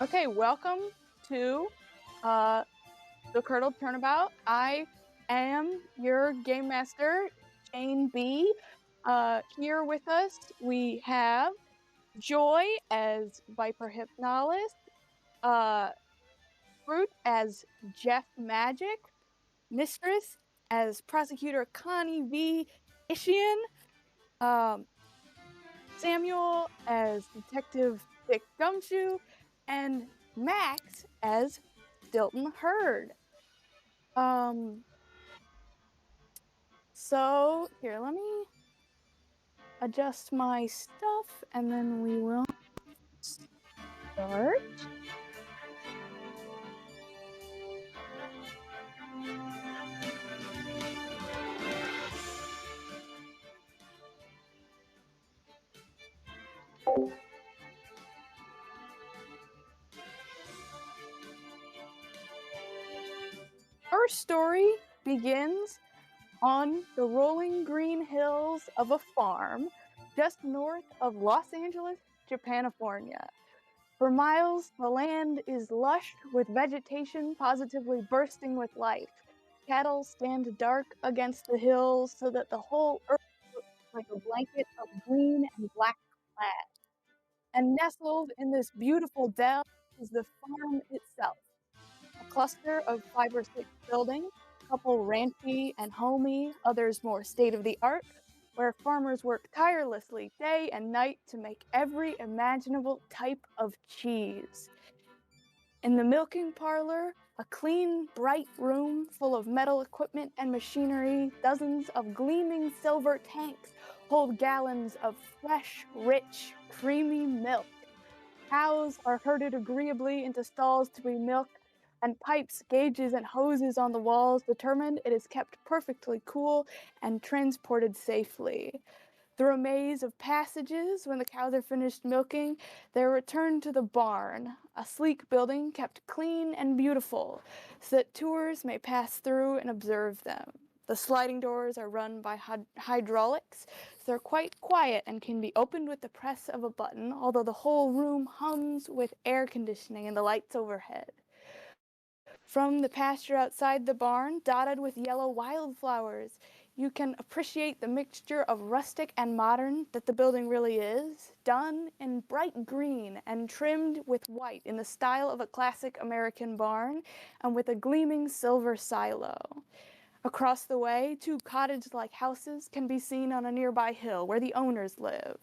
Okay, welcome to the Curdled Turnabout. I am your game master, Jane B. Here with us, we have Joy as Viper Hypnalis, Fruit as Jeff Magic, Mistress as Prosecutor Connie V. Ishian, Samuel as Detective Dick Gumshoe, and Max as STILTON HEARD. So here, let me adjust my stuff and then we will start. Our story begins on the rolling green hills of a farm just north of Los Angeles, Japanifornia. For miles, the land is lush with vegetation positively bursting with life. Cattle stand dark against the hills so that the whole earth looks like a blanket of green and black clad. And nestled in this beautiful dell is the farm itself. A cluster of 5 or 6 buildings, a couple ranchy and homey, others more state-of-the-art, where farmers work tirelessly day and night to make every imaginable type of cheese. In the milking parlor, a clean, bright room full of metal equipment and machinery, dozens of gleaming silver tanks hold gallons of fresh, rich, creamy milk. Cows are herded agreeably into stalls to be milked, and pipes, gauges, and hoses on the walls determine it is kept perfectly cool and transported safely. Through a maze of passages, when the cows are finished milking, they're returned to the barn, a sleek building kept clean and beautiful, so that tours may pass through and observe them. The sliding doors are run by hydraulics, so they're quite quiet and can be opened with the press of a button, although the whole room hums with air conditioning and the lights overhead. From the pasture outside the barn, dotted with yellow wildflowers, you can appreciate the mixture of rustic and modern that the building really is, done in bright green and trimmed with white in the style of a classic American barn, and with a gleaming silver silo. Across the way, 2 cottage-like houses can be seen on a nearby hill where the owners live.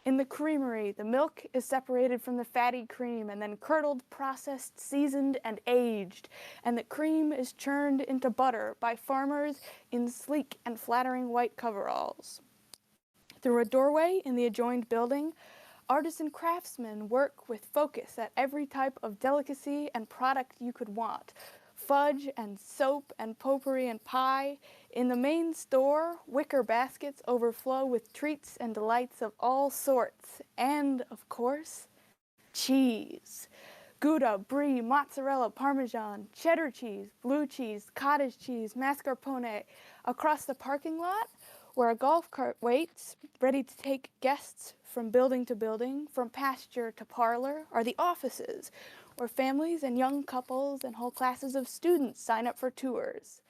In the creamery, the milk is separated from the fatty cream and then curdled, processed, seasoned, and aged, and the cream is churned into butter by farmers in sleek and flattering white coveralls. Through a doorway in the adjoined building, artisan craftsmen work with focus at every type of delicacy and product you could want. Fudge and soap and potpourri and pie. In the main store, wicker baskets overflow with treats and delights of all sorts. And, of course, cheese. Gouda, brie, mozzarella, parmesan, cheddar cheese, blue cheese, cottage cheese, mascarpone. Across the parking lot, where a golf cart waits, ready to take guests from building to building, from pasture to parlor, are the offices, where families and young couples and whole classes of students sign up for tours.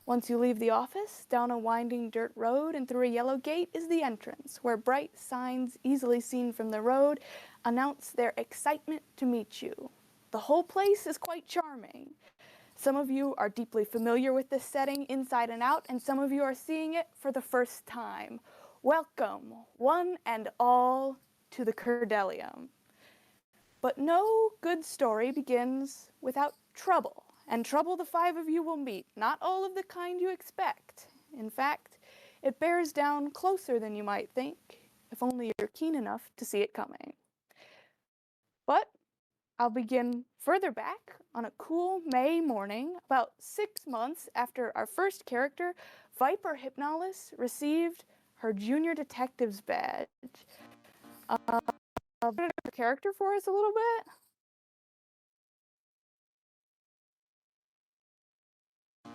Once you leave the office, down a winding dirt road and through a yellow gate is the entrance, where bright signs easily seen from the road announce their excitement to meet you. The whole place is quite charming. Some of you are deeply familiar with this setting inside and out, and some of you are seeing it for the first time. Welcome, one and all, to the Curdelium. But no good story begins without trouble, and trouble the 5 of you will meet, not all of the kind you expect. In fact, it bears down closer than you might think, if only you're keen enough to see it coming. But I'll begin further back on a cool May morning, about 6 months after our first character, Viper Hypnalis, received her junior detective's badge. Put a character for us a little bit.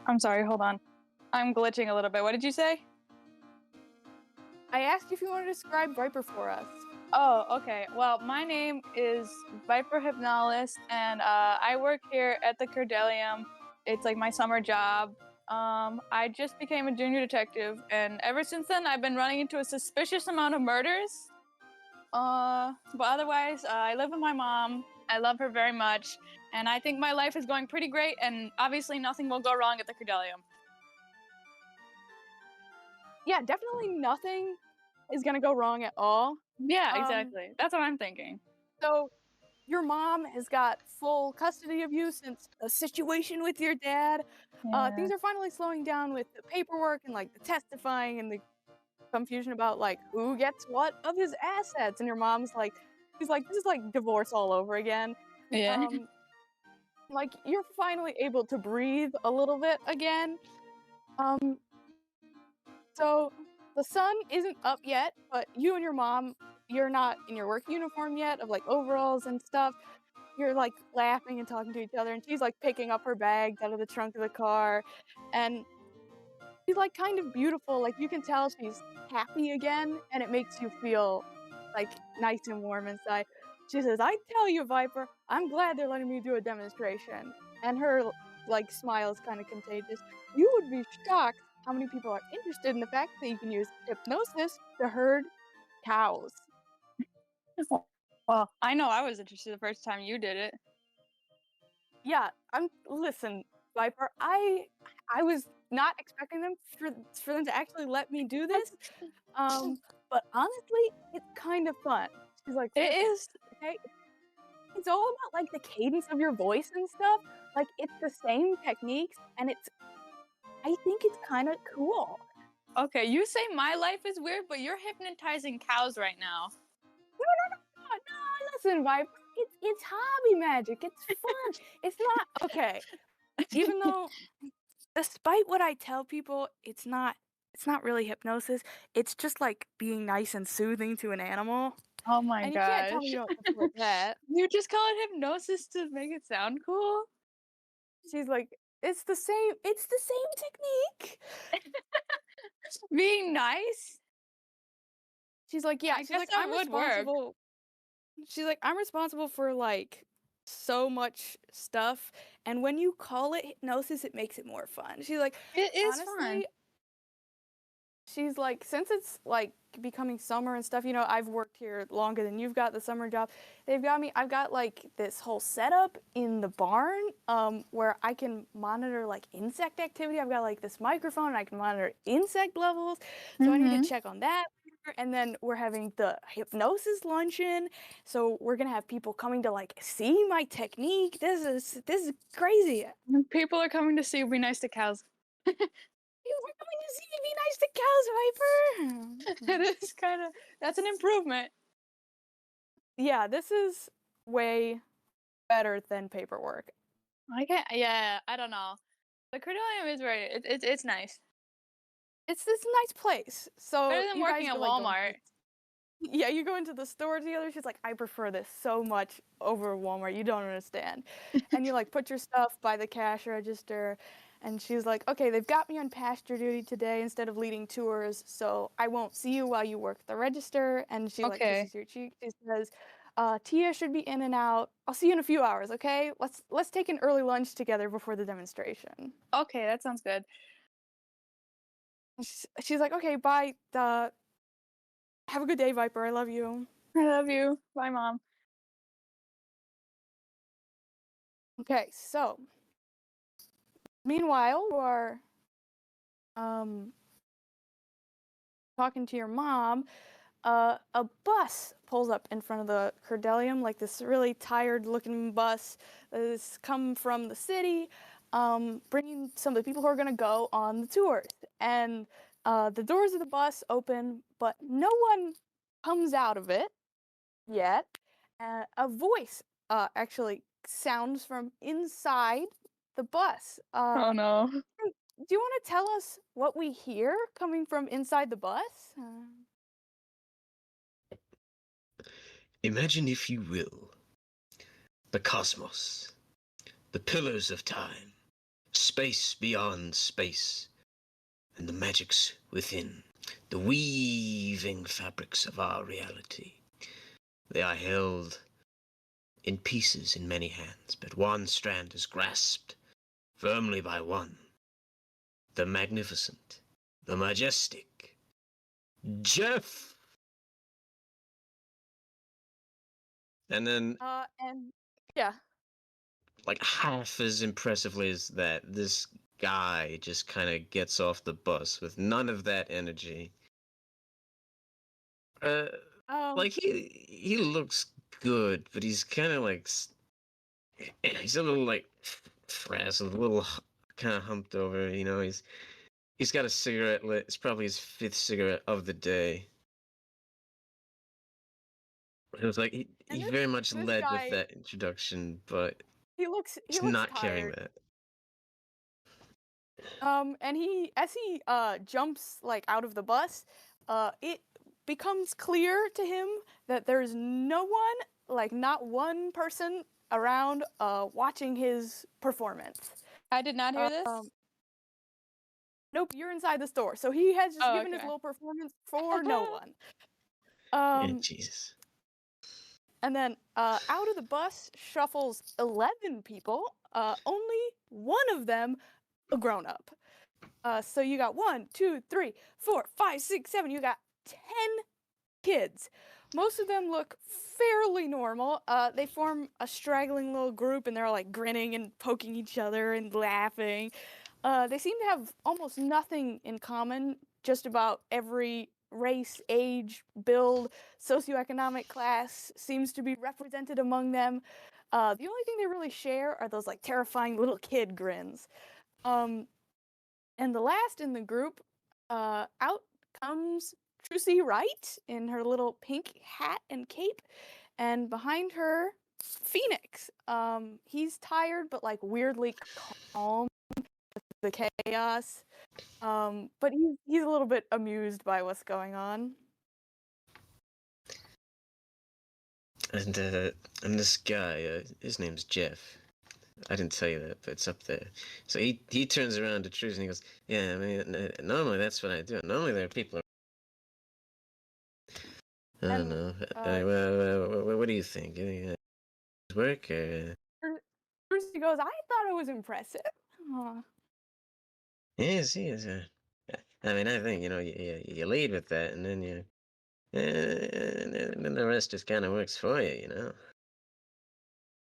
I'm sorry, hold on. I'm glitching a little bit. What did you say? I asked if you want to describe Viper for us. Oh, okay. Well, my name is Viper Hypnalis, and I work here at the Curdelium. It's like my summer job. I just became a junior detective, and ever since then, I've been running into a suspicious amount of murders. But otherwise, I live with my mom. I love her very much, and I think my life is going pretty great. And obviously, nothing will go wrong at the Curdelium. Yeah, definitely nothing is gonna go wrong at all. Yeah, Um, exactly. That's what I'm thinking. so your mom has got full custody of you since a situation with your dad. Yeah. Things are finally slowing down with the paperwork and like the testifying and the confusion about like who gets what of his assets. And your mom's like, she's like, this is like divorce all over again. Yeah. Um, like you're finally able to breathe a little bit again. Um, so the sun isn't up yet, but you and your mom, you're not in your work uniform yet of like overalls and stuff. You're like laughing and talking to each other, and she's like picking up her bags out of the trunk of the car, and she's like kind of beautiful. Like you can tell she's happy again, and it makes you feel like nice and warm inside. She says, "I tell you, Viper, I'm glad they're letting me do a demonstration." And her like smile is kind of contagious. You would be shocked how many people are interested in the fact that you can use hypnosis to herd cows. Well, I know I was interested the first time you did it. Yeah, listen, Viper, I was not expecting them for them to actually let me do this. But honestly, it's kind of fun. She's like, It listen, is. okay, it's all about like the cadence of your voice and stuff. Like it's the same techniques, and I think it's kind of cool. Okay, you say my life is weird, but you're hypnotizing cows right now. No, no, no, no, no, listen, Viper, it's hobby magic. It's fun. It's not okay. Even though despite what I tell people, it's not really hypnosis. It's just like being nice and soothing to an animal. Oh my And you can't tell me gosh. you don't support that. You just call it hypnosis to make it sound cool? She's like, it's the same technique. Being nice? She's like, yeah, I guess that would work. She's like, I'm responsible for like so much stuff. And when you call it hypnosis, it makes it more fun. She's like, It is fun. honestly, she's like, since it's like becoming summer and stuff, I've worked here longer than you've got the summer job. I've got like this whole setup in the barn, where I can monitor like insect activity. I've got like this microphone and I can monitor insect levels. So I need to Mm-hmm. check on that. And then we're having the hypnosis luncheon. So we're gonna have people coming to like see my technique. This is crazy. People are coming to see you be nice to cows. We're coming to see me be nice to cows, Viper. That is kind of, that's an improvement. Yeah, this is way better than paperwork. I can't, yeah, I don't know. The Curdelium is very, it's nice. It's a nice place. So Better than you working guys at go like go Walmart. yeah, you go into the store together. She's like, I prefer this so much over Walmart. You don't understand. And you like put your stuff by the cash register. And she's like, okay, they've got me on pasture duty today instead of leading tours, so I won't see you while you work the register. And she like Okay. kisses your cheek. She says, Tia should be in and out. I'll see you in a few hours, okay? Let's take an early lunch together before the demonstration. Okay, that sounds good. And she's like, okay, bye. Have a good day, Viper. I love you. I love you. Bye, Mom. Okay, so meanwhile, you are um talking to your mom. A bus pulls up in front of the Curdelium, like this really tired-looking bus that has come from the city, bringing some of the people who are going to go on the tours. And the doors of the bus open, but no one comes out of it yet. A voice actually sounds from inside the bus. Oh no. Do you want to tell us what we hear coming from inside the bus? Imagine, if you will, the cosmos, the pillars of time, space beyond space, and the magics within, the weaving fabrics of our reality. They are held in pieces in many hands, but one strand is grasped firmly by one. The magnificent, the majestic Jeff. And then, And yeah. like half as impressively as that, this guy just kind of gets off the bus with none of that energy. Like he looks good, but he's kind of like he's a little like frazzled, a little kind of humped over. You know, he's got a cigarette lit. It's probably his 5th cigarette of the day. It was like he very much this led with guy, that introduction, but he looks he's not carrying tired. that. And as he jumps like out of the bus, it becomes clear to him that there's no one, like not one person around watching his performance. I did not hear this. Nope, you're inside the store. So he has just given his Okay. little performance for no one. Yeah, Jesus. And then out of the bus shuffles 11 people, only one of them a grown-up. So you got 1, 2, 3, 4, 5, 6, 7. You got 10 kids. Most of them look fairly normal. They form a straggling little group, and they're all like grinning and poking each other and laughing. They seem to have almost nothing in common. Just about every race, age, build, socioeconomic class seems to be represented among them. The only thing they really share are those like terrifying little kid grins. And the last in the group, out comes Trucy Wright in her little pink hat and cape, and behind her, Phoenix. He's tired but like weirdly calm with the chaos. But he's a little bit amused by what's going on. And this guy, his name's Jeff. I didn't tell you that, but it's up there. So he turns around to Truce and he goes, "Yeah, I mean, normally that's what I do. Normally there are people. I don't know. What do you think? Work or?" Trucy goes, "I thought it was impressive." Yes, yes. I mean, I think you lead with that, and then and then the rest just kind of works for you, you know.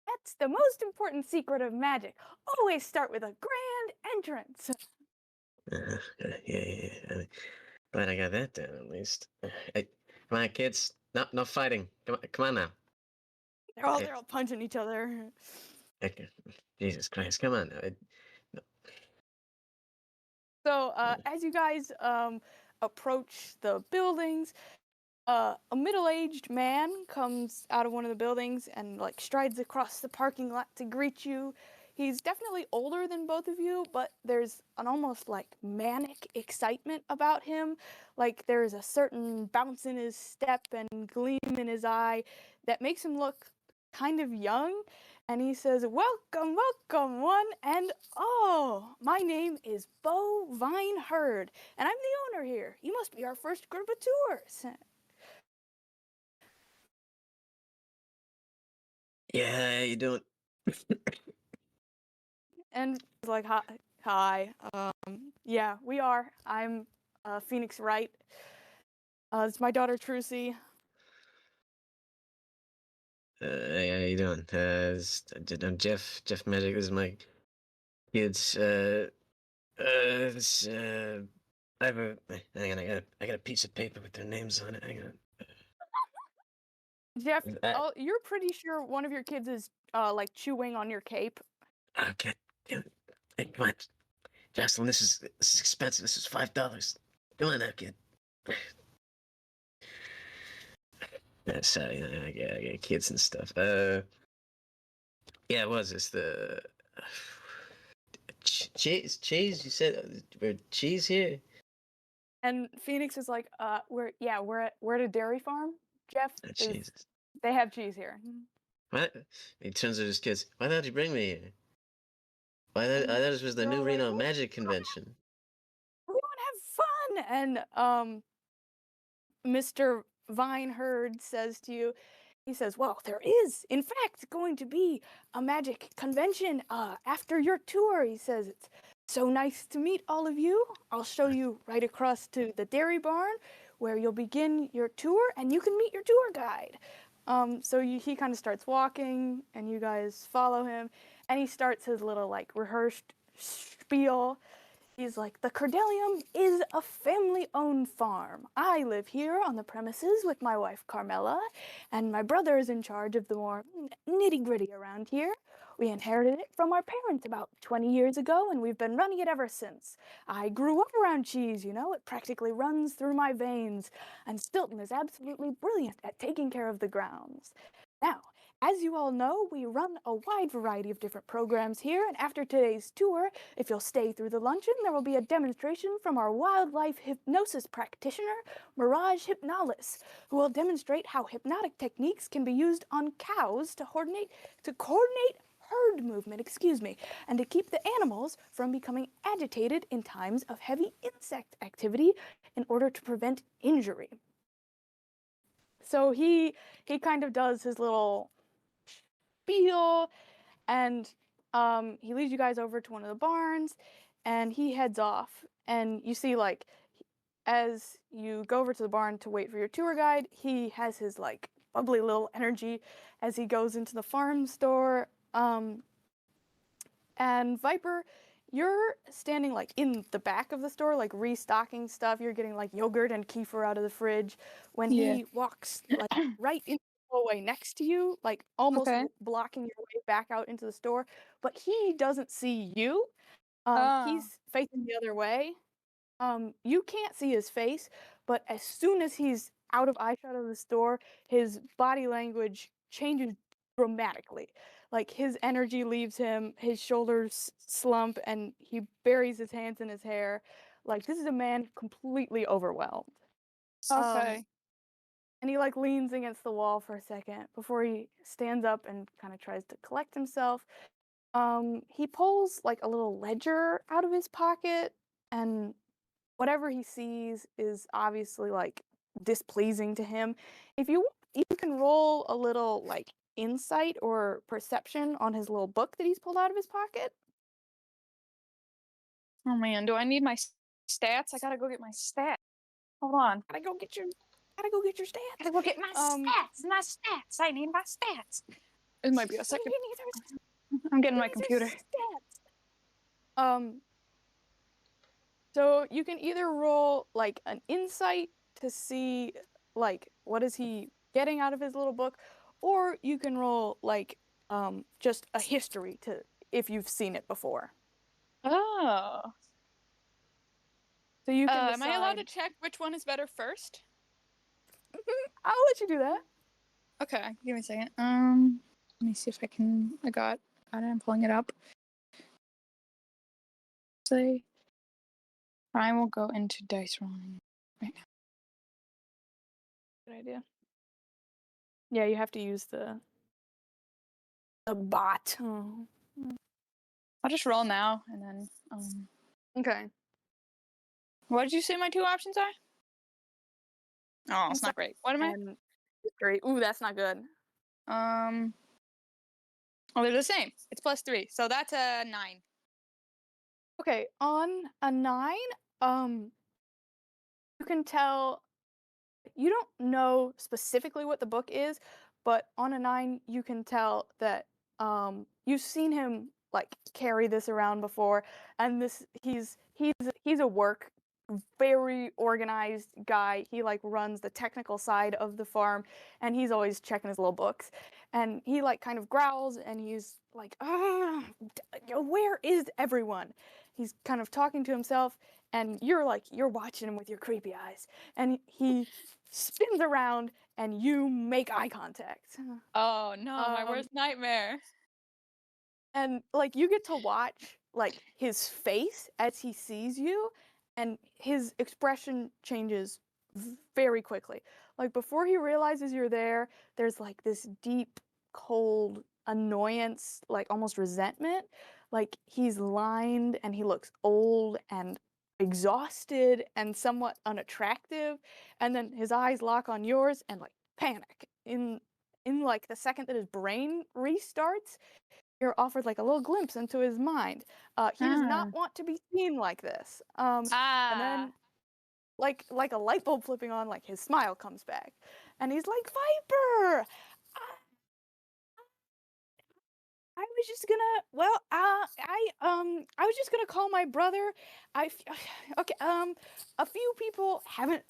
That's the most important secret of magic. Always start with a grand entrance. Yeah. I mean, glad I got that down at least. Hey, come on, kids. No fighting. Come on now. They're all punching each other. Okay. Jesus Christ, come on now. So as you guys approach the buildings, a middle-aged man comes out of one of the buildings and like strides across the parking lot to greet you. He's definitely older than both of you, but there's an almost like manic excitement about him. Like there's a certain bounce in his step and gleam in his eye that makes him look kind of young. And he says, welcome, welcome, one and all. My name is Bo Vine Heard, and I'm the owner here. You must be our first group of tours. Yeah, you don't. And he's like, hi. Yeah, we are. I'm Phoenix Wright. It's my daughter Trucy. Hey, how you doing? I'm Jeff Magic. This is my kids. I have a. Hang on, I got a piece of paper with their names on it. Hang on. Jeff, you're pretty sure one of your kids is like chewing on your cape. Okay. Hey, come on, Jocelyn. This is expensive. This is $5. Come on now, kid. Sorry, I got kids and stuff. Yeah, what was this? The cheese? You said we're cheese here? And Phoenix is like, we're at a dairy farm. Jeff, Jesus. They have cheese here. What? He turns to his kids. Why did you bring me here? I thought this was the new Reno Magic Convention. We want to have fun. And Mr. Vine Heard says to you, He says, well, there is, in fact, going to be a magic convention after your tour. He says, it's so nice to meet all of you. I'll show you right across to the dairy barn where you'll begin your tour and you can meet your tour guide. He kind of starts walking and you guys follow him and he starts his little like rehearsed spiel. He's like, the Curdelium is a family-owned farm. I live here on the premises with my wife Carmela, and my brother is in charge of the more nitty-gritty around here. We inherited it from our parents about 20 years ago, and we've been running it ever since. I grew up around cheese, it practically runs through my veins, and Stilton is absolutely brilliant at taking care of the grounds. Now, as you all know, we run a wide variety of different programs here, and after today's tour, if you'll stay through the luncheon, there will be a demonstration from our wildlife hypnosis practitioner, Mirage HYPNALIS, who will demonstrate how hypnotic techniques can be used on cows to coordinate herd movement, and to keep the animals from becoming agitated in times of heavy insect activity in order to prevent injury. So he kind of does his little spiel, and he leads you guys over to one of the barns, and he heads off. And you see, like, as you go over to the barn to wait for your tour guide, he has his like bubbly little energy as he goes into the farm store. And Viper, you're standing like in the back of the store, like restocking stuff. You're getting like yogurt and kefir out of the fridge when he walks like right into the hallway next to you, like almost Okay. blocking your way back out into the store. But he doesn't see you. He's facing the other way. You can't see his face, but as soon as he's out of eyeshot of the store, his body language changes dramatically. Like his energy leaves him, his shoulders slump, and he buries his hands in his hair. Like this is a man completely overwhelmed. Okay. And he like leans against the wall for a second before he stands up and kind of tries to collect himself. He pulls like a little ledger out of his pocket, and whatever he sees is obviously like displeasing to him. If you can roll a little like insight or perception on his little book that he's pulled out of his pocket. Oh man, do I need my stats? I gotta go get my stats. Hold on. Gotta go get your stats. Gotta go get my stats. My stats. I need my stats. It might be a second. I'm getting my computer. So you can either roll like an insight to see like what is he getting out of his little book, or you can roll like just a history to if you've seen it before. Oh. So you can am I allowed to decide. check which one is better first? I'll let you do that. Okay, give me a second. Let me see if I can. I got it. I'm pulling it up. Say, I will go into dice rolling right now. Good idea. Yeah, you have to use the bot. Oh. I'll just roll now and then. Okay. What did you say my two options are? Oh, it's not great. What am I? And history. Ooh, that's not good. Oh, they're the same. It's +3, so that's a 9. Okay, on a 9, you can tell you don't know specifically what the book is, but on a 9 you can tell that you've seen him like carry this around before, and he's a very organized guy. He like runs the technical side of the farm, and he's always checking his little books, and he like kind of growls and he's like, where is everyone? He's kind of talking to himself, and you're watching him with your creepy eyes, and he spins around and you make eye contact. Oh no, my worst nightmare. And like you get to watch like his face as he sees you, and his expression changes very quickly. Like before he realizes you're there, there's like this deep, cold annoyance, like almost resentment. Like he's lined and he looks old and exhausted and somewhat unattractive, and then his eyes lock on yours and like panic in in like the second that his brain restarts, you're offered like a little glimpse into his mind. He does not want to be seen like this. And then like a light bulb flipping on, like his smile comes back, and he's like, Viper, I was just gonna, well, I was just gonna call my brother. Okay, a few people haven't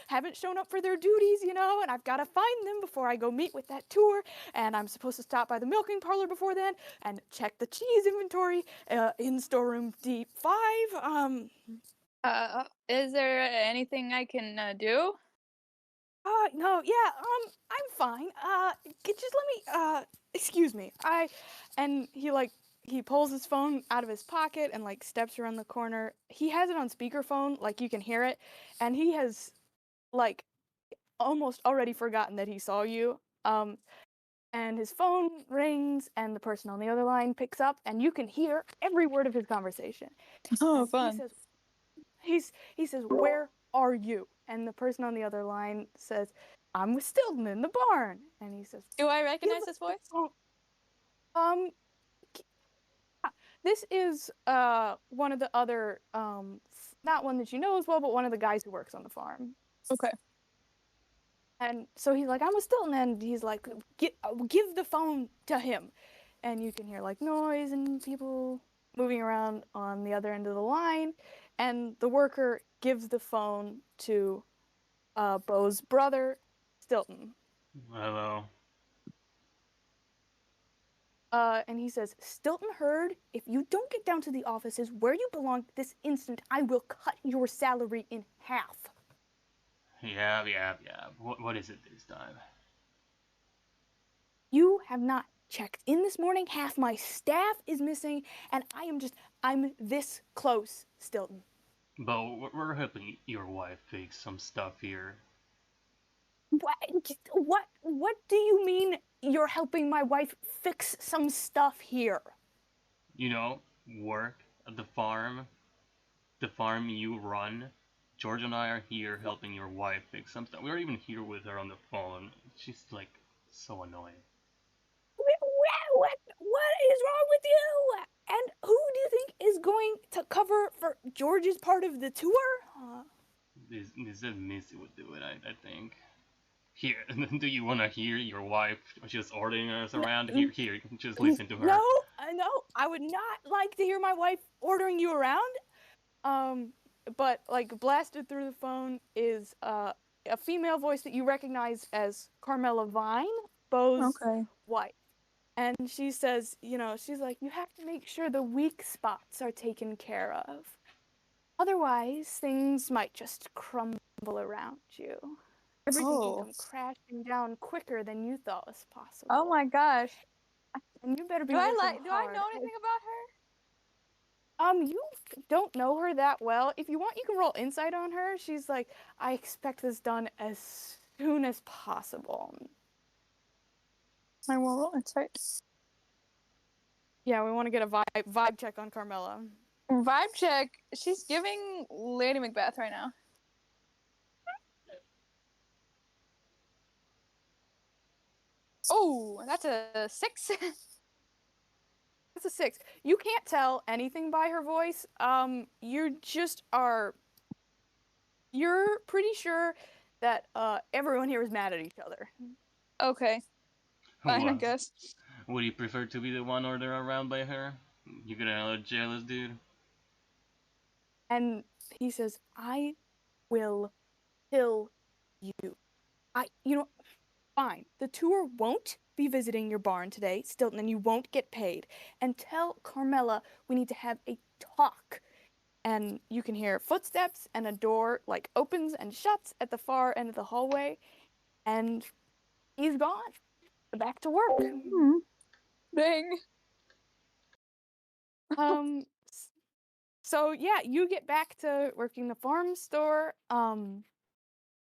haven't shown up for their duties, you know, and I've got to find them before I go meet with that tour. And I'm supposed to stop by the milking parlor before then and check the cheese inventory in storeroom D5. Is there anything I can do? No, yeah, I'm fine. Just let me, excuse me. And he pulls his phone out of his pocket and like steps around the corner. He has it on speakerphone, like you can hear it, and he has like almost already forgotten that he saw you. And his phone rings, and the person on the other line picks up, and you can hear every word of his conversation. Oh, And fun. he says, "Where are you?" And the person on the other line says, "I'm with Stilton in the barn." And he says, Do I recognize this voice? Um, this is one of the other not one that you know as well, but one of the guys who works on the farm. Okay. And so he's like, "I'm with Stilton," and he's like, give the phone to him." And you can hear like noise and people moving around on the other end of the line, and the worker gives the phone to Bo's brother, Stilton. Hello. And he says, "Stilton Heard, if you don't get down to the offices where you belong this instant, I will cut your salary in half." Yeah. What is it this time? "You have not checked in this morning. Half my staff is missing, and I'm this close, Stilton." Bo, we're helping your wife fix some stuff here. What do you mean you're helping my wife fix some stuff here? You know, work at the farm you run. George and I are here helping your wife fix some stuff. We're even here with her on the phone. She's like so annoying. What is wrong with you? And who do you think is going to cover for George's part of the tour? This Missy would do it, I think. Here, do you want to hear your wife just ordering us around? Here, just listen to her. No, I would not like to hear my wife ordering you around. But like blasted through the phone is a female voice that you recognize as Carmela Vine, Bo's wife. And she says, she's like, "You have to make sure the weak spots are taken care of. Otherwise, things might just crumble around you. Everything can come crashing down quicker than you thought was possible." Oh my gosh. And you better be Do I working hard. know anything about her? You don't know her that well. If you want, you can roll insight on her. She's like, "I expect this done as soon as possible." I will roll insight. Yeah, we want to get a vibe check on Carmela. Vibe check. She's giving Lady Macbeth right now. Oh, that's a 6. That's a 6. You can't tell anything by her voice. You're pretty sure that everyone here is mad at each other. Okay. Fine, I Well, guess. would you prefer to be the one ordered around by her? You getting a little jealous, dude? And he says, "I will kill you. Fine. The tour won't be visiting your barn today, Stilton, and you won't get paid. And tell Carmela we need to have a talk." And you can hear footsteps and a door like opens and shuts at the far end of the hallway, and he's gone. Back to work. Dang. So yeah, you get back to working the farm store, and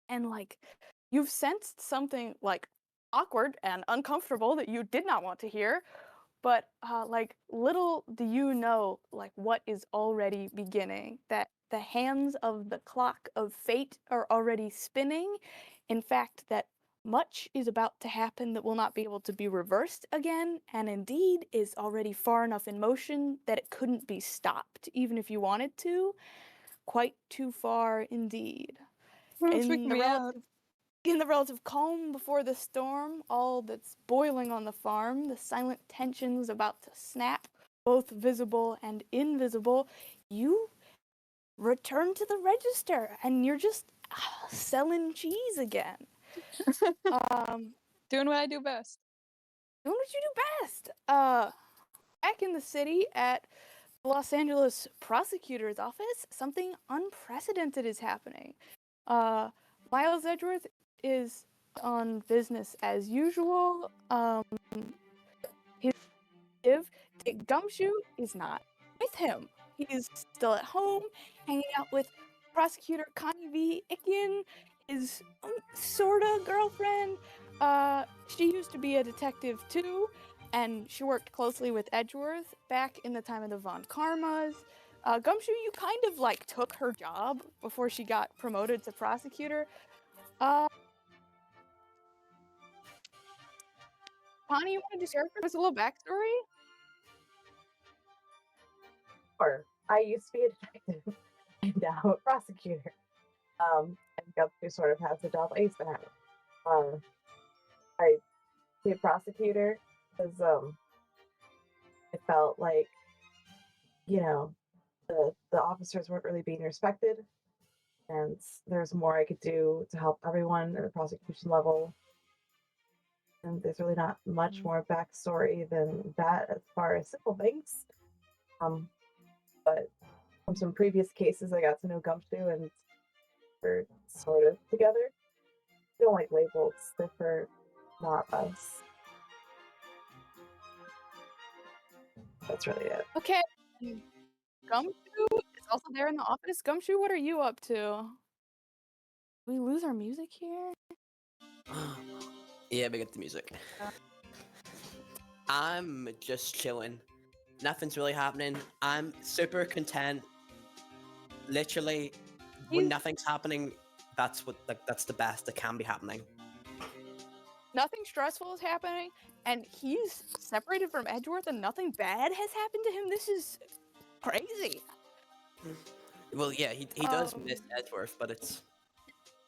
like you've sensed something like awkward and uncomfortable that you did not want to hear, but like little do you know like what is already beginning, that the hands of the clock of fate are already spinning. In fact, that much is about to happen that will not be able to be reversed again, and indeed is already far enough in motion that it couldn't be stopped, even if you wanted to. Quite too far indeed. It's freaking me out. In the relative calm before the storm, all that's boiling on the farm, the silent tensions about to snap, both visible and invisible, you return to the register and you're just selling cheese again. Doing what I do best. Doing what you do best. Back in the city at the Los Angeles prosecutor's office, something unprecedented is happening. Miles Edgeworth is on business as usual. His Dick Gumshoe is not with him. He's still at home, hanging out with prosecutor Connie V. Icken, his sorta girlfriend. She used to be a detective too, and she worked closely with Edgeworth back in the time of the Von Karmas. Gumshoe, you kind of like took her job before she got promoted to prosecutor. Connie, you wanted to share with us a little backstory? Sure. I used to be a detective and now a prosecutor. And Gumshoe sort of has the job I used to have. I be a prosecutor because I felt like, you know, the officers weren't really being respected, and there's more I could do to help everyone at the prosecution level. And there's really not much more backstory than that as far as simple things. But from some previous cases, I got to know Gumshoe, and we're sort of together. We don't like labels; they're for not us. That's really it. Okay. Gumshoe is also there in the office. Gumshoe, what are you up to? We lose our music here? Yeah, we get the music. I'm just chilling. Nothing's really happening. I'm super content. Literally, when nothing's happening, that's the best that can be happening. Nothing stressful is happening, and he's separated from Edgeworth, and nothing bad has happened to him. This is crazy. Well, yeah, he does miss Edgeworth, but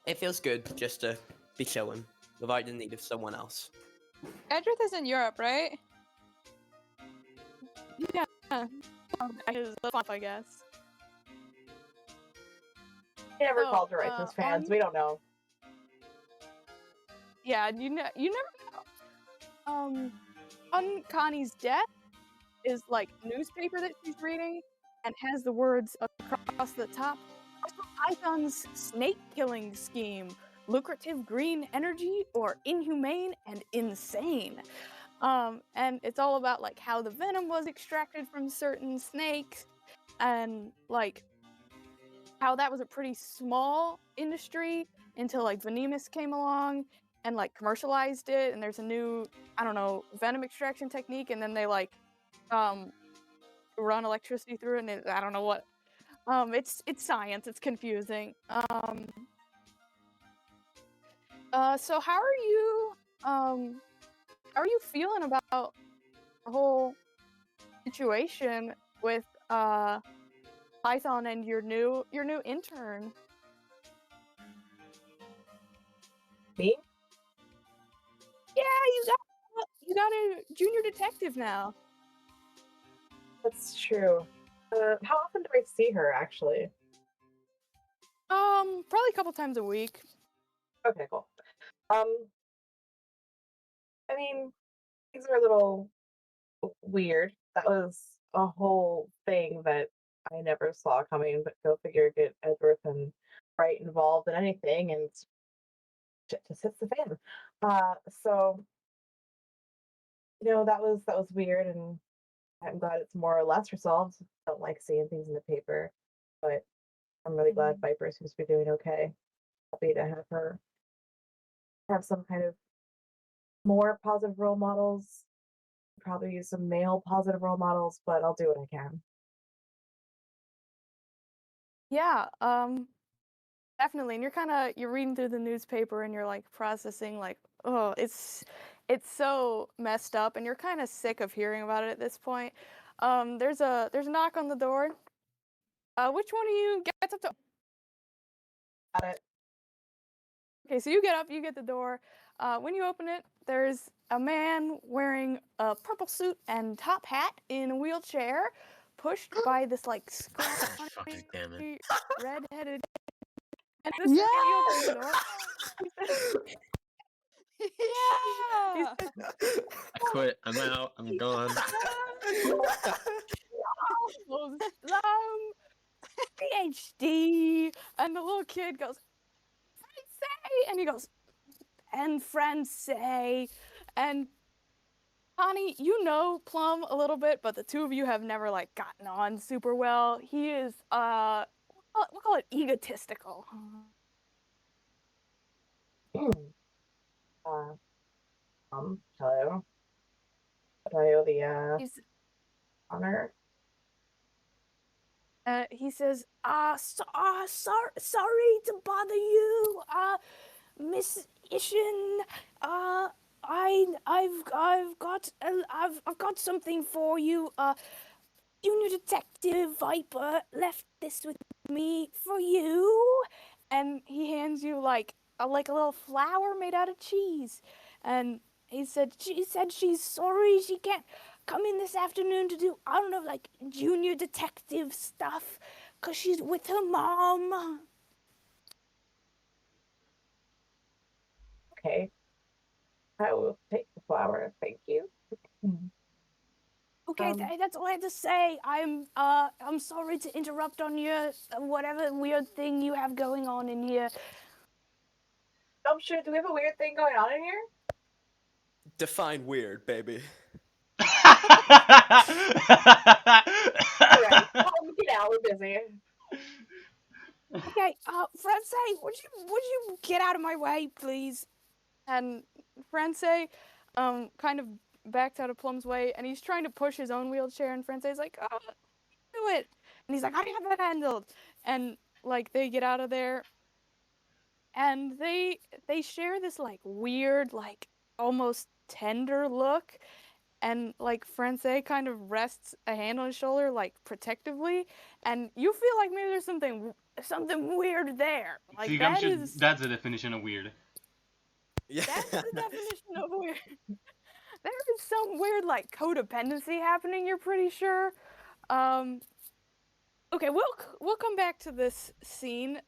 it feels good just to be chilling without the need of someone else. Edgeworth is in Europe, right? Yeah. His life, I guess. He never called to write to his fans. We don't know. Yeah, you never know. On Connie's death is like newspaper that she's reading and has the words across the top. Python's snake killing scheme, lucrative green energy or inhumane and insane. And it's all about like how the venom was extracted from certain snakes and like how that was a pretty small industry until like Venemus came along and like commercialized it, and there's a new, I don't know, venom extraction technique, and then they like run electricity through it, and I don't know what. It's science. It's confusing. So how are you feeling about the whole situation with Python and your new intern? Me? Yeah, you got a junior detective now. That's true. How often do I see her, actually? Probably a couple times a week. Okay, cool. I mean, things are a little weird. That was a whole thing that I never saw coming, but go figure, get Edgeworth and Wright involved in anything, and shit just hits the fan. So that was weird, and I'm glad it's more or less resolved. Don't like seeing things in the paper, but I'm really glad Viper seems to be doing okay. Happy to have her have some kind of more positive role models. Probably use some male positive role models, but I'll do what I can. Yeah, Definitely, and you're reading through the newspaper and you're like processing like, oh, it's so messed up, and you're kind of sick of hearing about it at this point. There's a knock on the door. Which one of you gets up to? Got it. Okay, so you get up, you get the door. When you open it, there's a man wearing a purple suit and top hat in a wheelchair, pushed by this like Fucking damn it. scrawny redheaded. And the second you open the door, he Yeah. says, I quit. I'm out. I'm gone. PhD, and the little kid goes, Francais, and he goes, and Francais, and Connie, you know Plum a little bit, but the two of you have never like gotten on super well. He is we'll call it egotistical. Uh, hello. Do I owe the He's honor? he says, sorry to bother you, Miss Ishin. I've got something for you. Junior Detective Viper left this with me for you, and he hands you like a little flower made out of cheese, and she said she's sorry she can't come in this afternoon to do, I don't know, like junior detective stuff, 'cause she's with her mom. Okay. I will take the flower. Thank you. Okay, that's all I have to say. I'm sorry to interrupt on your whatever weird thing you have going on in here. I'm sure. Do we have a weird thing going on in here? Define weird, baby. Alright. Get out. We're busy. Okay, Francais, would you get out of my way, please? And Francais, kind of backed out of Plum's way, and he's trying to push his own wheelchair, and Francais like, oh, do it. And he's like, I have it handled. And like they get out of there, and they share this like weird, like almost tender look, and like Francais kind of rests a hand on his shoulder like protectively, and you feel like maybe there's something weird there. Like See, that's the definition of weird. Yeah. that's the definition of weird. There is some weird like codependency happening, you're pretty sure. Okay, we'll come back to this scene.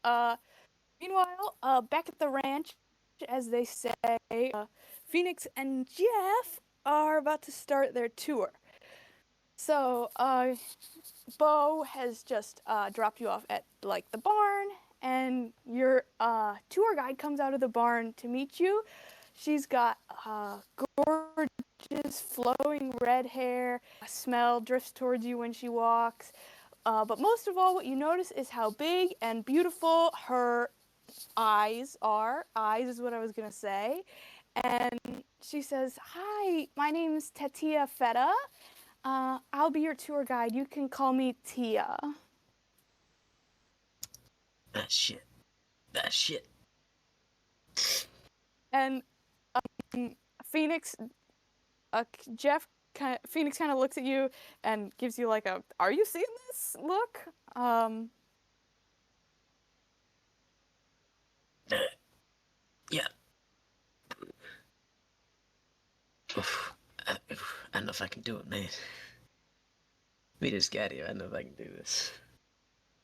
Meanwhile, back at the ranch, as they say, Phoenix and Jeff are about to start their tour. So, Bo has just dropped you off at like the barn, and your tour guide comes out of the barn to meet you. She's got gorgeous flowing red hair. A smell drifts towards you when she walks. But most of all, what you notice is how big and beautiful her eyes are. Eyes is what I was going to say. And she says, hi, my name's Tatia Feta. I'll be your tour guide. You can call me Tia. That shit. And Phoenix, Phoenix kind of looks at you and gives you like a, are you seeing this look? Yeah. Oof. I don't know if I can do it, man. Me just got here. I don't know if I can do this.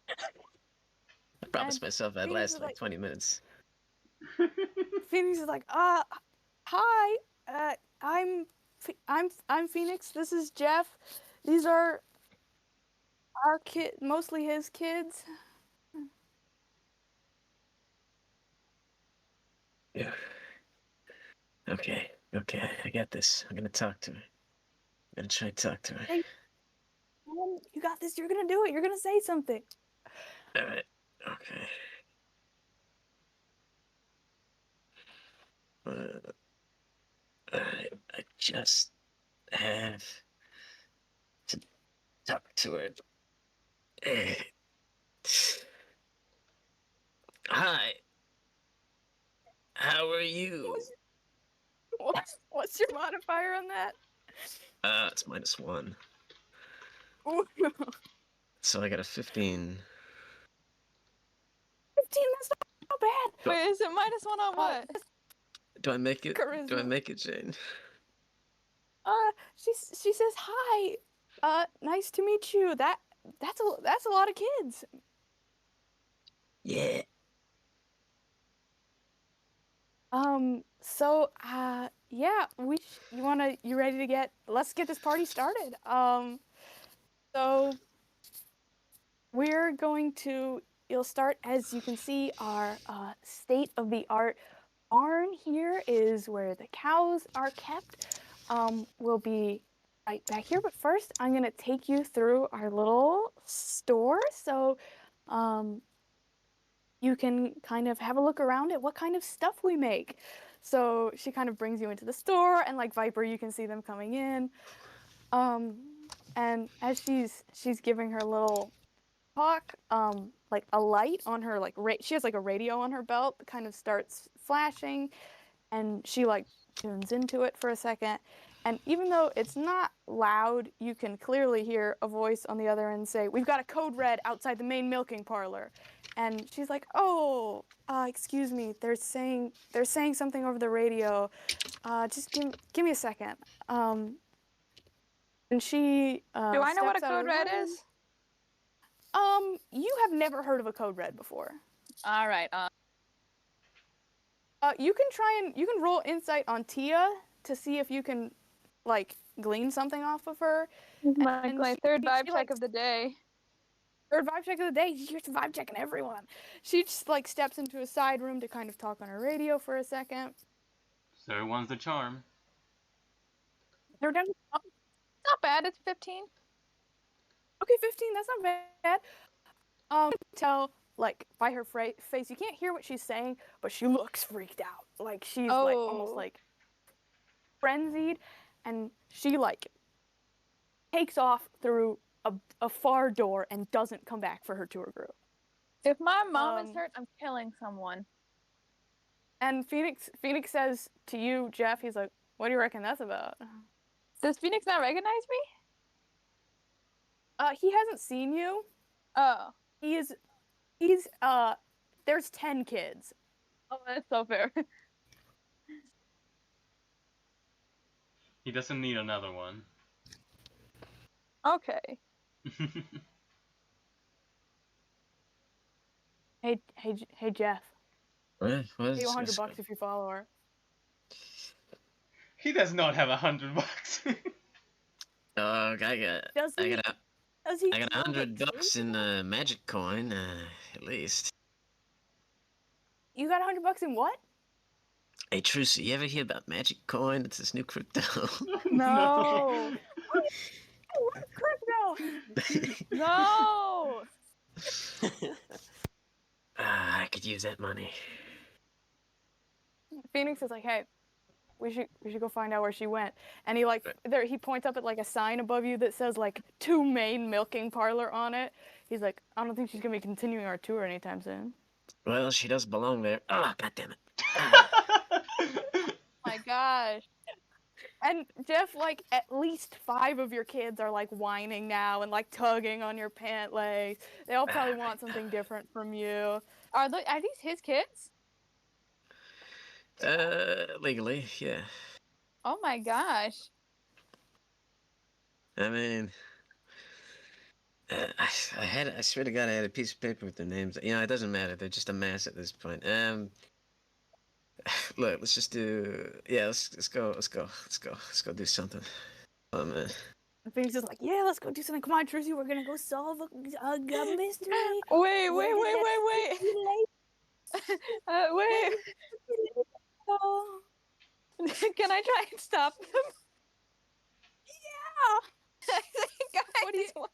I promised myself I'd Phoenix last is like like- 20 minutes. Phoenix is like, hi, I'm Phoenix. This is Jeff. These are our mostly his kids. Yeah. Okay, I got this. I'm gonna talk to her. I'm gonna try to talk to her. Hey, you got this. You're gonna do it. You're gonna say something. Alright, okay. I just have to talk to her. Hi. How are you? What's your modifier on that? It's -1. Ooh, 15, So I got a 15. that's not bad. Wait, is it -1 on what? Do I make it? Do I Charisma. make it, Jane? She says hi. Nice to meet you. That's a lot of kids. Yeah. So yeah, you ready to let's get this party started. So we're going to you'll start, as you can see, our state of the art barn here is where the cows are kept. We'll be right back here, but first I'm gonna take you through our little store. So you can kind of have a look around at what kind of stuff we make. So she kind of brings you into the store, and like Viper, you can see them coming in. And as she's giving her little talk, like a light on her, like she has like a radio on her belt that kind of starts flashing, and she like tunes into it for a second. And even though it's not loud, you can clearly hear a voice on the other end say, "We've got a code red outside the main milking parlor." And she's like, "Oh, excuse me. They're saying something over the radio. Just give me a second." And she Do I know what a steps out of code the red room. is? You have never heard of a code red before. All right. You can roll insight on Tia to see if you can like glean something off of her. My third vibe check like, of the day. Third vibe check of the day. You're vibe checking everyone. She just like steps into a side room to kind of talk on her radio for a second. So everyone's the charm. They're done. Not bad. It's 15. Okay, 15. That's not bad. Tell like by her face, you can't hear what she's saying, but she looks freaked out. Like she's like almost like frenzied, and she like takes off through a far door and doesn't come back for her tour group. If my mom is hurt, I'm killing someone. And Phoenix says to you, Jeff, he's like, "What do you reckon that's about?" Does Phoenix not recognize me? He hasn't seen you. Oh. He's there's 10 kids. Oh, that's so fair. He doesn't need another one. Okay. Hey, Jeff. What Pay is you this? $100 if you follow her. He does not have $100. Dog, I got $100 in magic coin, at least. You got $100 in what? Hey, Trucy, you ever hear about magic coin? It's this new crypto. No. Crypto. No. I could use that money. Phoenix is like, "Hey, we should go find out where she went." And he points up at like a sign above you that says like 2 main milking parlor on it. He's like, "I don't think she's gonna be continuing our tour anytime soon." Well, she does belong there. Oh, God damn it. My gosh. And Jeff, like at least 5 of your kids are like whining now and like tugging on your pant legs. They all probably want something different from you. Are these his kids? Legally, yeah. Oh my gosh. I mean, I swear to God, I had a piece of paper with their names. You know, it doesn't matter. They're just a mess at this point. Look, let's just do. Yeah, let's go do something. Oh man. And Phoenix is like, "Yeah, let's go do something. Come on, Trucy, we're gonna go solve a mystery." Wait. Wait. Wait. Oh. Can I try and stop them? Yeah. What do you?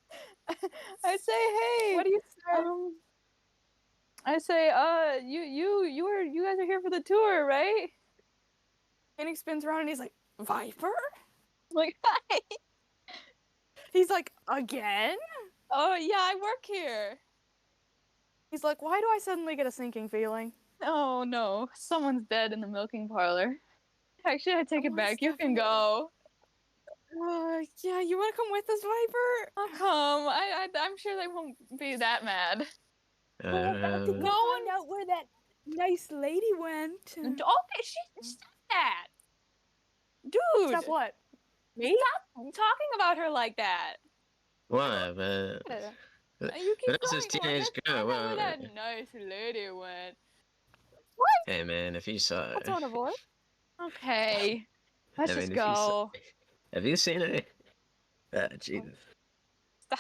I say, hey. What do you say? I say, you guys are here for the tour, right? Phoenix spins around and he's like, "Viper?" I'm like, hi. He's like, "Again?" Oh yeah, I work here. He's like, why do I suddenly get a sinking feeling? Oh no, someone's dead in the milking parlor. Actually, I take it back. You can go. Yeah, you want to come with us, Viper? I'll come. I'm sure they won't be that mad. We're about to go No find out where that nice lady went. Okay, stop that, dude. Stop what? Me? Stop talking about her like that. Why? But You keep that's his going. teenage Let's girl. find out where Well, that nice lady went. hey man, if you saw her, What's on a boy? Okay, let's I just mean, if you saw, go. have you seen her? Jesus,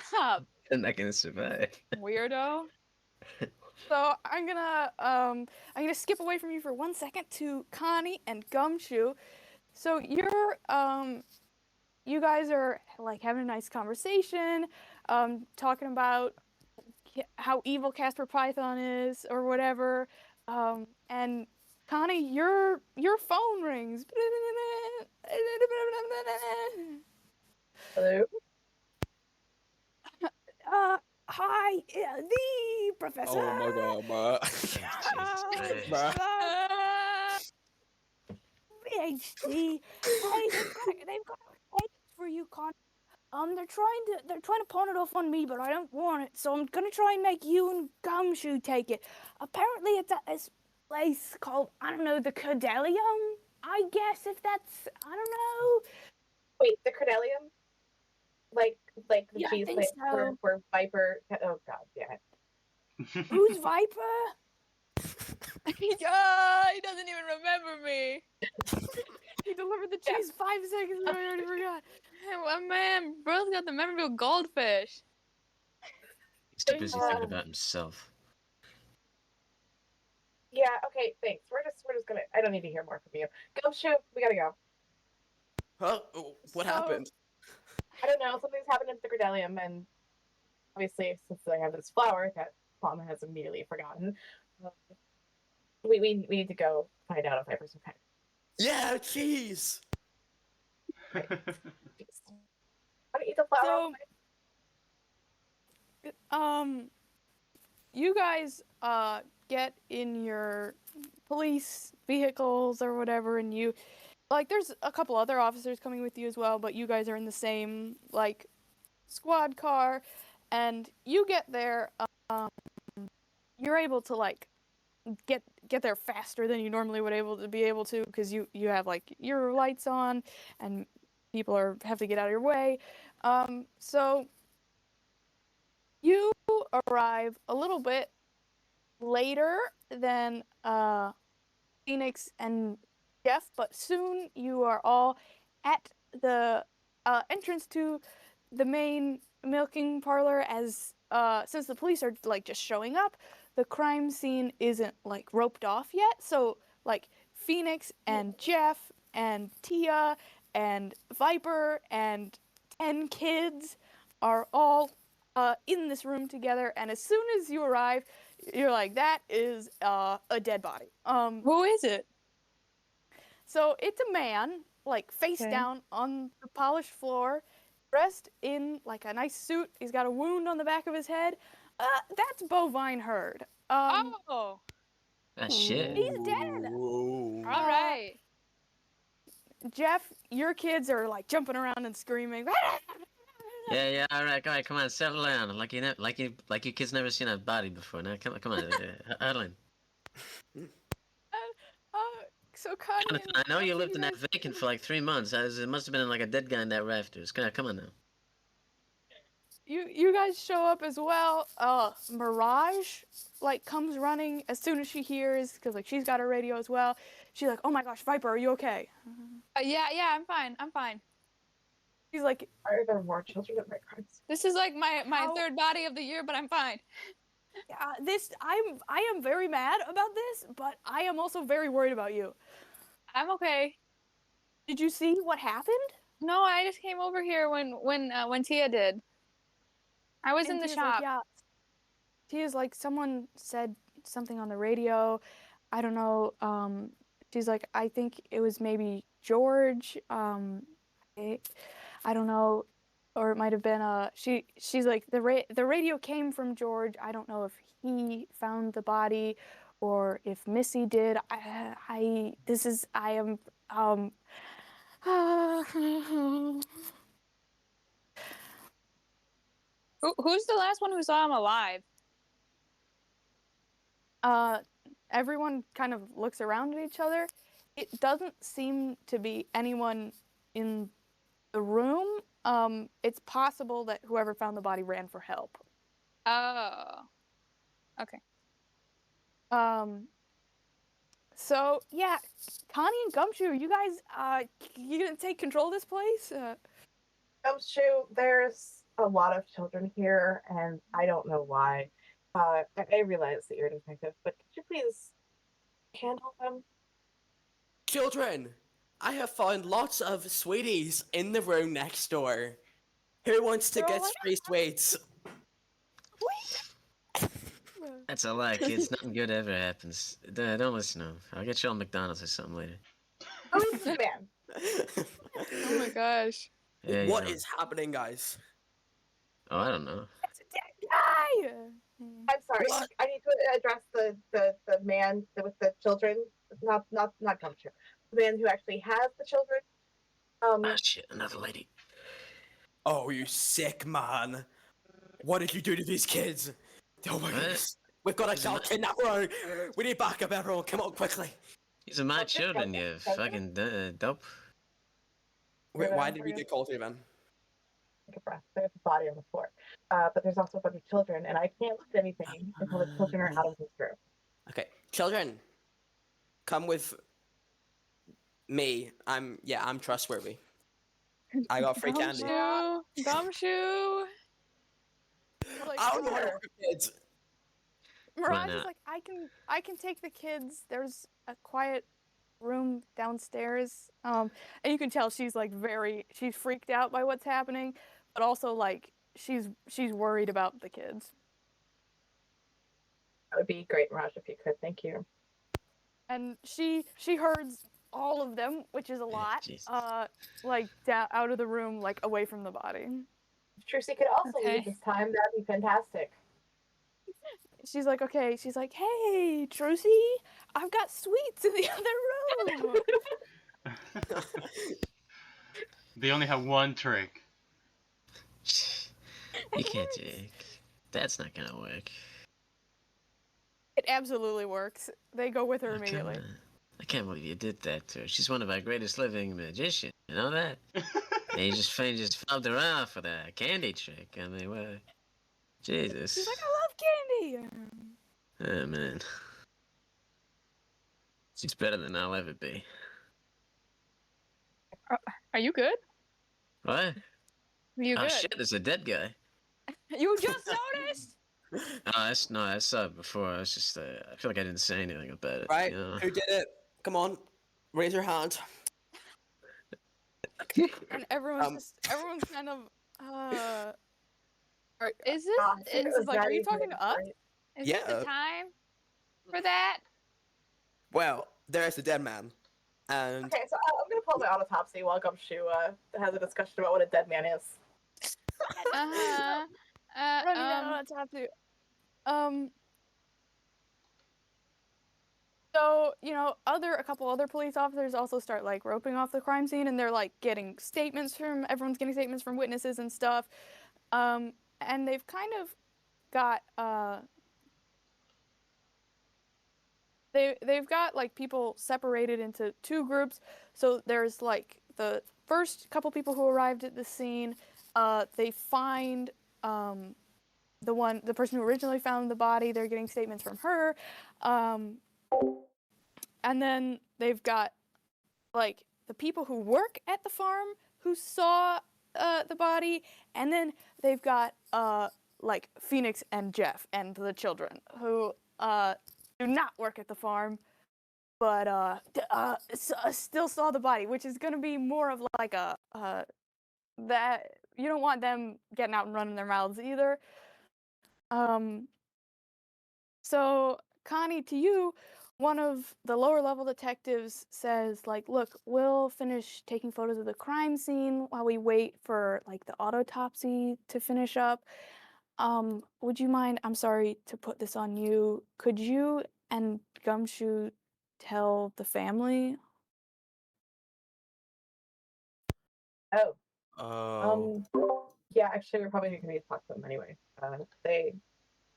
Stop, I'm not gonna survive. weirdo. So I'm gonna skip away from you for 1 second to Connie and Gumshoe. So you guys are like having a nice conversation, talking about how evil Casper Python is or whatever. And Connie, your phone rings. Hello? Hi, the professor. Oh my god, bro. Jesus Christ. Bruh. PhD. Hey, they've got a case for you, Con. They're trying to pawn it off on me, but I don't want it, so I'm gonna try and make you and Gumshoe take it. Apparently, it's at this place called, I don't know, the Curdelium. I guess if that's, I don't know. Wait, the Curdelium? Like the Yeah, I cheese think place so. where Viper. Oh god, yeah. Who's Viper? He doesn't even remember me. He delivered the cheese 5 seconds ago. I already forgot. Hey, well, man, bro's got the memory of a goldfish. He's too busy thinking about himself. Yeah, okay, thanks. We're just gonna. I don't need to hear more from you. Gumshoe, we gotta go. Huh? What happened? I don't know. Something's happened at the Curdelium, and obviously, since I have this flower that Palma has immediately forgotten, we need to go find out if Viper's okay. Yeah, cheese. Jeez. Want to eat the flower? So, you guys get in your police vehicles or whatever, and you like there's a couple other officers coming with you as well, but you guys are in the same like squad car, and you get there. You're able to like get there faster than you normally would be able to because you have like your lights on and people have to get out of your way. So you arrive a little bit later than Phoenix and Jeff, but soon you are all at the entrance to the main milking parlor. As since the police are like just showing up, the crime scene isn't like roped off yet. So like Phoenix and Jeff and Tia and Viper and 10 kids are all in this room together. And as soon as you arrive, you're like, that is a dead body. Who is it? So it's a man, like face down on the polished floor, dressed in like a nice suit. He's got a wound on the back of his head. That's Bovine Herd. Oh, Shit. He's dead. all right. Jeff, your kids are like jumping around and screaming. Yeah, all right, come on, settle down. Like your kid's never seen a body before. Now, come on, huddle in. So Connie, Jonathan, I know you lived in that vacant for like 3 months. It must have been like a dead guy in that rafters. Come on now. you guys show up as well. Mirage like comes running as soon as she hears, because like she's got her radio as well. She's like, oh my gosh, Viper, are you okay? Yeah, I'm fine. He's like, Are there more children at my cards? This is like my third body of the year, but I'm fine. I am very mad about this, but I am also very worried about you. I'm okay. Did you see what happened? No, I just came over here when Tia did. I was in the Tia's shop. like, yeah. Tia's like, someone said something on the radio. I don't know. She's like, I think it was maybe George. I don't know. or it might have been she's like the radio came from George. I don't know if he found the body or if Missy did. I am Who's the last one who saw him alive? everyone kind of looks around at each other. It doesn't seem to be anyone in the room. It's possible that whoever found the body ran for help. Oh. Okay. So yeah, Connie and Gumshoe, you guys, you gonna take control of this place? Gumshoe, there's a lot of children here, and I don't know why. I realize that you're a detective, but could you please handle them? Children, I have found lots of sweeties in the room next door. Who wants to They're all get like, free sweets? That's a lie, kids. Nothing good ever happens. Don't listen to him. I'll get you on McDonald's or something later. Who is this man? Oh my gosh. Yeah, What you know. is happening, guys? Oh, I don't know. It's a dead guy. I'm sorry. What? I need to address the man with the children. Not Gumshoe. The man who actually has the children. Oh shit, another lady. Oh, you sick man. What did you do to these kids? Oh my What? goodness. We've got a child kidnapper. We need backup, everyone. Come on, quickly. These are my Okay, children, okay, you okay. fucking dope. Wait, Yeah, why did we get called here, then? Take a breath. There's a body on the floor. But there's also a bunch of children, and I can't look at anything until the children are out of this room. Okay, children, come with me. I'm trustworthy. I got free candy. Gumshoe. Like, I don't know how to sure. work with kids. Mirage is not? like, I can take the kids. There's a quiet room downstairs. And you can tell she's like she's freaked out by what's happening, but also like she's worried about the kids. That would be great, Raj, if you could. Thank you. And she herds all of them, which is a lot. Jesus. Like out of the room, like away from the body. If Trucy could also Okay. leave this time, that'd be fantastic. She's like, okay. She's like, hey, Trucy, I've got sweets in the other room. They only have one trick. You can't take. That's not gonna work. It absolutely works. They go with her Oh, immediately. come on. I can't believe you did that to her. She's one of our greatest living magicians. You know that? And you just fobbed her off for the candy trick. I mean, what? Jesus. She's like, I love candy. Oh, man. She's better than I'll ever be. Are you good? What? Are you Oh, good? shit, there's a dead guy. You just noticed? No, I saw it before. I was just, I feel like I didn't say anything about it. Right? You know? Who did it? Come on, raise your hand. And everyone's kind of Is this Phoenix is like, are you talking to us? is Yeah. this the time for that? Well, there's the dead man, and Okay, so I'm going to pull the autopsy while Gumshoe has a discussion about what a dead man is. Uh-huh. Running down on top to So, you know, a couple other police officers also start like roping off the crime scene, and they're like getting statements from everyone's getting statements from witnesses and stuff. And they've kind of got they've got like people separated into two groups. So there's like the first couple people who arrived at the scene. They find the person who originally found the body. They're getting statements from her. And then they've got like the people who work at the farm who saw the body, and then they've got like Phoenix and Jeff and the children who do not work at the farm, but still saw the body, which is gonna be more of like a that you don't want them getting out and running their mouths either. So Connie, to you, one of the lower level detectives says, like, look, we'll finish taking photos of the crime scene while we wait for, like, the autopsy to finish up. Would you mind, I'm sorry to put this on you, could you and Gumshoe tell the family? Oh, Oh. yeah. Actually, we're probably gonna need to talk to them anyway.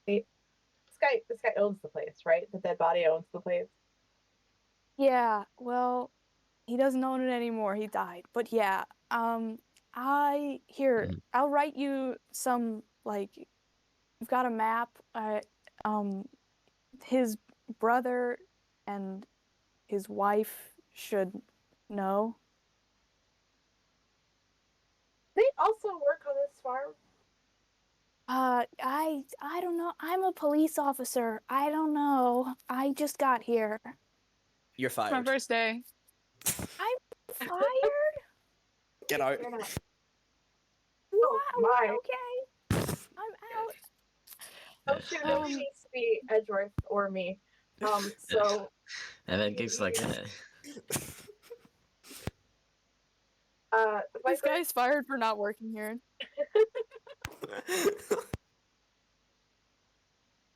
This guy owns the place, right? The dead body owns the place. Yeah, well, he doesn't own it anymore. He died. But yeah, I'll write you some, like, you've got a map. Um, his brother and his wife should know. They also work on this farm. I don't know. I'm a police officer. I don't know. I just got here. You're My fired. first day. I'm fired? Get out. You're not. What? My. Okay. I'm out. Oh shoot! Nobody needs to be Edgeworth or me. So. I've had gigs like that. This Viper, guy's fired for not working here.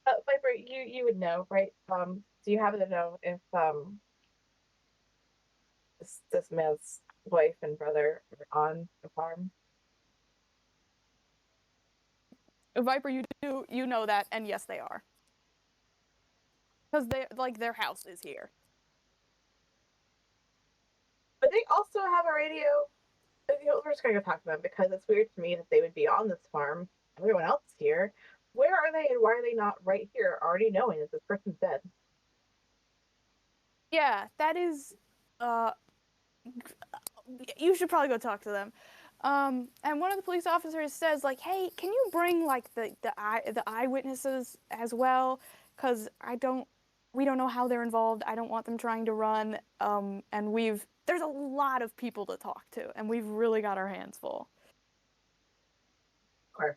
Viper, you would know, right? Do you happen to know if this man's wife and brother are on the farm? Viper, you know that, and yes, they are. Because their house is here. But they also have a radio. We're just gonna go talk to them because it's weird to me that they would be on this farm. Everyone else is here. Where are they, and why are they not right here, already knowing that this person's dead? Yeah, that is. You should probably go talk to them. And one of the police officers says, like, "Hey, can you bring, like, the eyewitnesses as well? Because we don't know how they're involved. I don't want them trying to run. And there's a lot of people to talk to, and we've really got our hands full." Or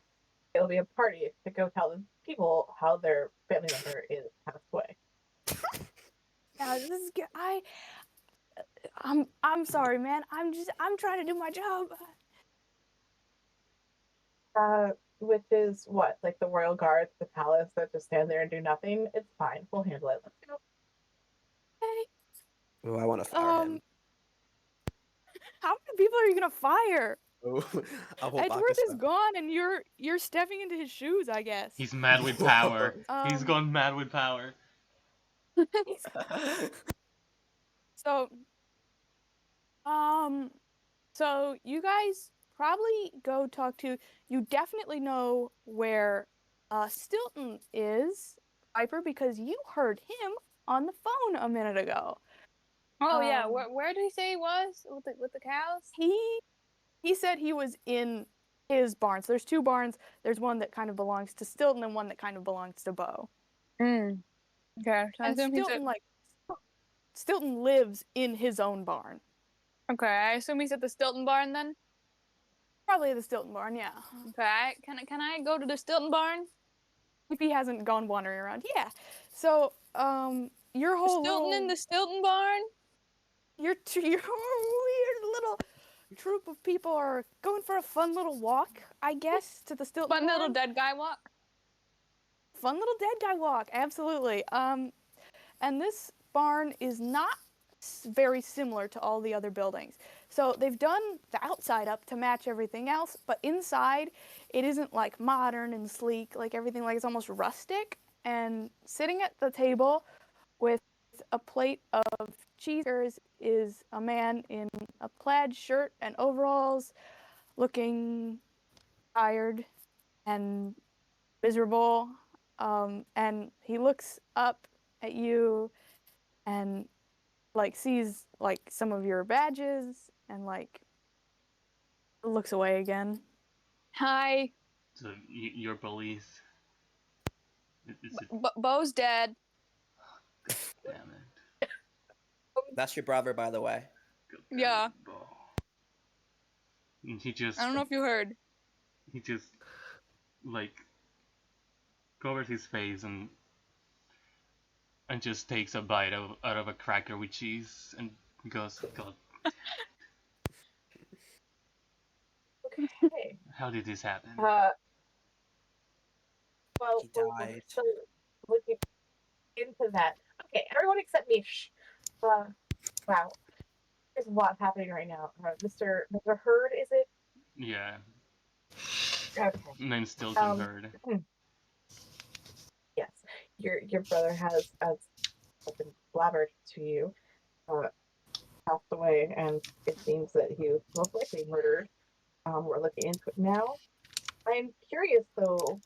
it'll be a party to go tell the people how their family member is passed away. Yeah, I'm sorry, man. I'm trying to do my job. Which is what, like the royal guards, the palace that just stand there and do nothing. It's fine. We'll handle it. Let's go. Hey, Oh, I want to fire him. how many people are you gonna fire? Oh, I'll hold back a Edgeworth is step. gone, and you're stepping into his shoes, I guess. He's mad with power. He's Um, gone mad with power. So, so you guys probably go talk to. You definitely know where Stilton is, Viper, because you heard him on the phone a minute ago. Oh yeah, Um, where did he say he was with the cows? He said he was in his barn. So there's two barns. There's one that kind of belongs to Stilton and one that kind of belongs to Bo. Okay, so I And assume he's at, Stilton lives in his own barn. okay. I assume he's at the Stilton barn then. Probably the Stilton barn, yeah. Okay, can I go to the Stilton barn? If he hasn't gone wandering around, yeah. So, your whole Stilton little, in the Stilton barn? your weird little troop of people are going for a fun little walk, I guess, to the Stilton Fun barn. little dead guy walk. Fun little dead guy walk, absolutely. And this barn is not very similar to all the other buildings. So they've done the outside up to match everything else, but inside it isn't like modern and sleek, like everything, like it's almost rustic. And sitting at the table with a plate of cheeseburgers is a man in a plaid shirt and overalls, looking tired and miserable. And he looks up at you and like sees like some of your badges and like looks away again. Hi. So your police. Is it? Bo's dead. Damn it. That's your brother, by the way. God damn Yeah. it, Bo. And he just. I don't know if you heard. He just like covers his face and and just takes a bite out of a cracker with cheese and goes, God, Okay. how did this happen? Well, He we're died. still looking into that. Okay, everyone except me. Shh. Wow. There's a lot happening right now. Mr. Heard, is it? Yeah, Okay. name's Stilton Um, Heard. Yes. Your brother has, as been blabbered to you, passed away, and it seems that he was most likely murdered. We're looking into it now. I'm curious, though,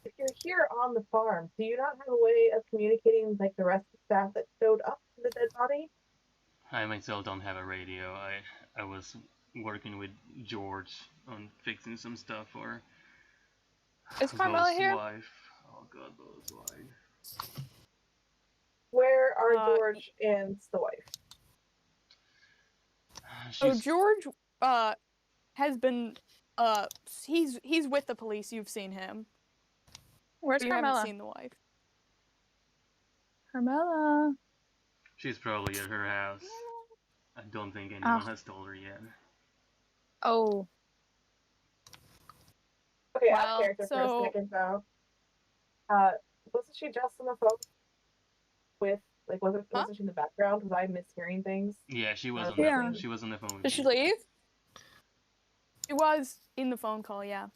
if you're here on the farm, do you not have a way of communicating like the rest of the staff that showed up to the dead body? I myself don't have a radio. I was working with George on fixing some stuff for Is Carmela Bo's here? wife. Oh God, Bo's wife. Where are Uh, George and the wife? So She's George has been he's with the police. You've seen him. Where's But you haven't Carmela? seen the wife. Carmela. she's probably at her house. I don't think Oh. anyone has told her yet. Oh. Okay, out Well, of character for so- a second, though. Wasn't she just on the phone with, like, wasn't she in the background? Was I mishearing things? Yeah, she was on Yeah. the she was on the phone with Did she me. leave? She was in the phone call. Yeah.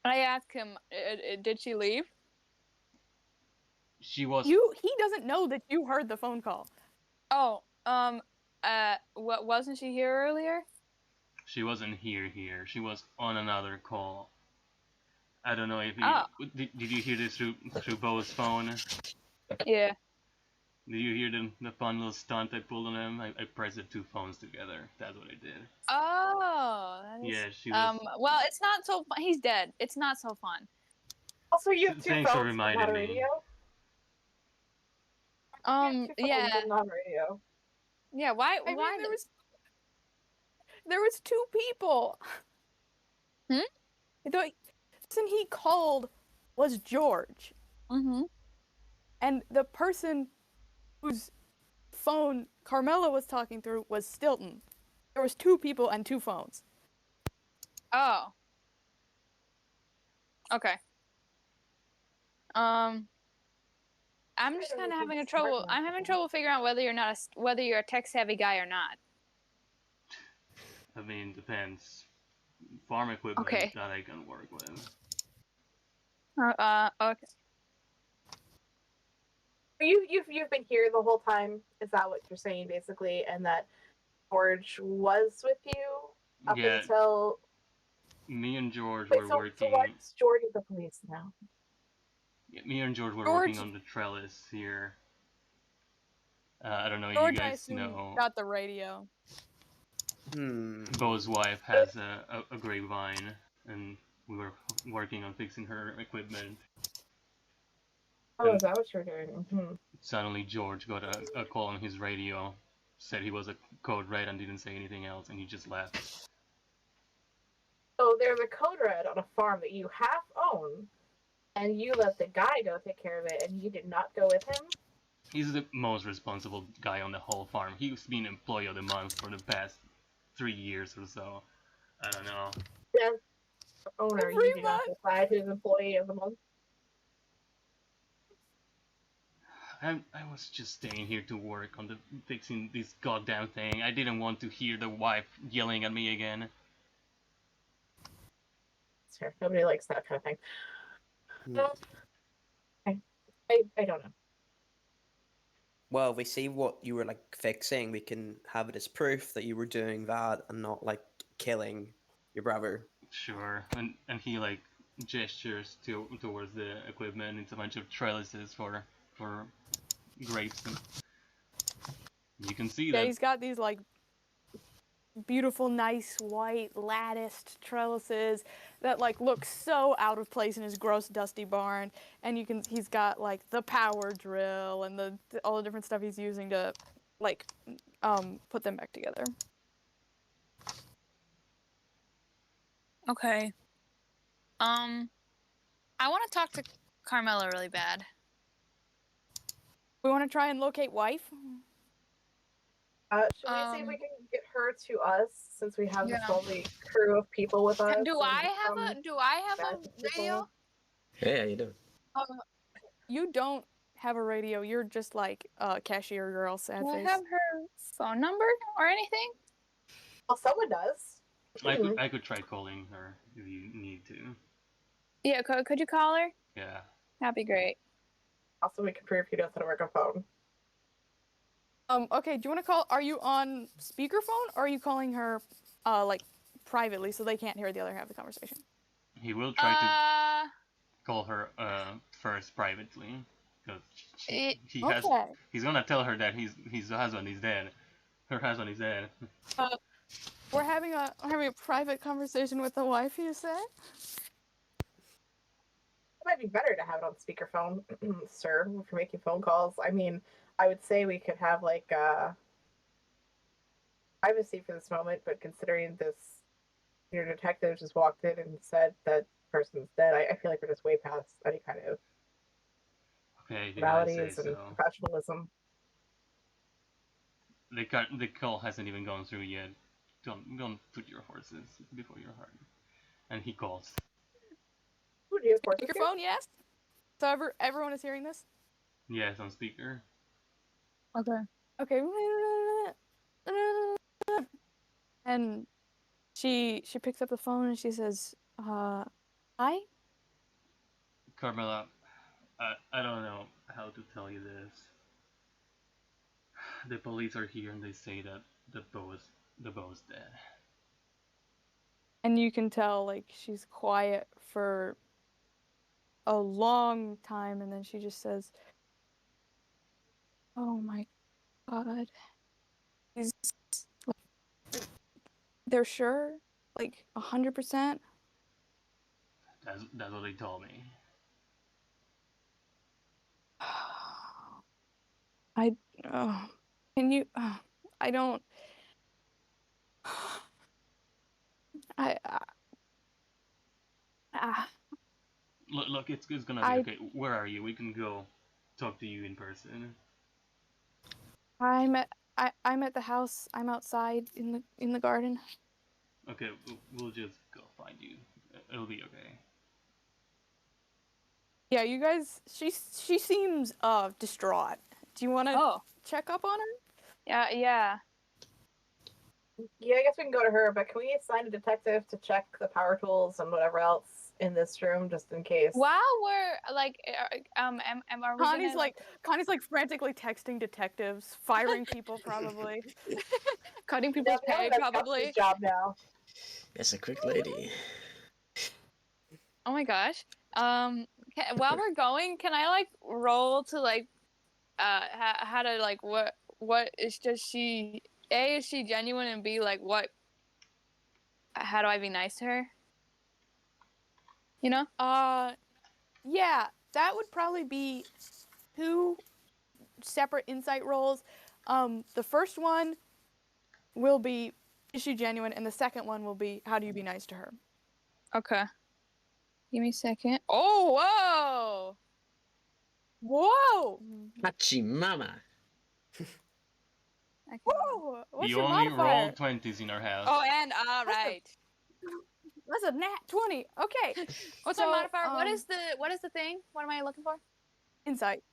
I asked him, did she leave? She was He doesn't know that you heard the phone call. Oh, what wasn't she here earlier? she wasn't here. She was on another call. I don't know if you Oh. did you hear this through Bo's phone? Yeah. Did you hear the fun little stunt I pulled on him? I pressed the two phones together. That's what I did. Oh. That is, Yeah, she was. well, it's not so fun. He's dead. It's not so fun. Also, you have two Thanks for phones, but not reminding a me. radio? You have two phones Yeah. and not a radio. Yeah, why? I mean, why? there was two people. Hmm? The person he called was George, Mm-hmm. and the person whose phone Carmela was talking through was Stilton. There was two people and two phones. Oh. Okay. I'm just kind of having a trouble. I'm having trouble figuring out whether you're a tech-savvy guy or not. I mean, depends. Farm equipment Okay. that I can work with. Okay. You've been here the whole time. Is that what you're saying, basically? And that George was with you up Yeah, until. me and George Wait, were so working. why is George with the police now? Yeah, me and George were George- working on the trellis here. I don't know if George, you I guys assume, know. got the radio. Bo's wife has a grapevine, and we were working on fixing her equipment. Oh, is that what you're doing? Mm-hmm. Suddenly, George got a call on his radio, said he was a code red and didn't say anything else, and he just left. So there's a code red on a farm that you half own, and you let the guy go take care of it, and you did not go with him? He's the most responsible guy on the whole farm. He's been employee of the month for the past 3 years or so. I don't know. As owner, you did not decide who's employee of the month? I was just staying here to work on the fixing this goddamn thing. I didn't want to hear the wife yelling at me again. It's fair. Nobody likes that kind of thing. Hmm. I don't know. Well, if we see what you were like fixing, we can have it as proof that you were doing that and not like killing your brother. Sure. And he like gestures towards the equipment. It's a bunch of trellises for grapes. And you can see Yeah, that he's got these like beautiful, nice white latticed trellises that like look so out of place in his gross, dusty barn. And he's got like the power drill and all the different stuff he's using to like put them back together. Okay. I want to talk to Carmela really bad. We want to try and locate wife. Should we see if we can get her to us since we have this lovely crew of people with us? Do I have a radio? Yeah, you do. You don't have a radio. You're just like a cashier girl, sad Do I face. have her phone number or anything? Well, someone does. I could try calling her if you need to. Yeah, could you call her? Yeah. That'd be great. Also, we can prove he knows how to work a phone. Okay, do you want to call? Are you on speakerphone or are you calling her, like, privately so they can't hear the other half of the conversation? He will try to call her first privately because he's gonna tell her that his husband is dead. Her husband is dead. We're having a private conversation with the wife, you say? It might be better to have it on speakerphone, sir, if you're making phone calls. I mean, I would say we could have like privacy for this moment, but considering this your detective just walked in and said that person's dead, I feel like we're just way past any kind of formalities and professionalism. The call hasn't even gone through yet. Don't put your horses before your heart. And he calls. Who do you have horses? Speakerphone, yes. So everyone is hearing this. Yes, on speaker. Okay. Okay. And she picks up the phone and she says, "Hi." Carmela, I don't know how to tell you this. The police are here and they say that the bow's dead. And you can tell, like, she's quiet for a long time, and then she just says, "Oh my God." They're sure? Like, 100%? That's what they told me. Can you, I don't, Look, it's gonna be okay. Where are you? We can go talk to you in person. I'm at the house. I'm outside in the garden. Okay, we'll just go find you. It'll be okay. Yeah, you guys. She seems distraught. Do you want to check up on her? Yeah. Yeah, I guess we can go to her, but can we assign a detective to check the power tools and whatever else in this room, just in case? While we're like, are we Connie's like frantically texting detectives, firing people probably, cutting people's pay probably. Job now. That's a quick lady. Oh my gosh. While we're going, can I like roll to like, how to like what is just she? A, is she genuine, and B, like what? How do I be nice to her? You know? Yeah, that would probably be 2 separate insight rolls. The first one will be, is she genuine? And the second one will be, how do you be nice to her? Okay. Give me a second. Oh, whoa! Whoa! Hachi mama. Whoa! What's you your only modifier? roll 20s in our house. Oh, and right. That's a nat 20. Okay. What's my modifier? What is the thing? What am I looking for? Insight.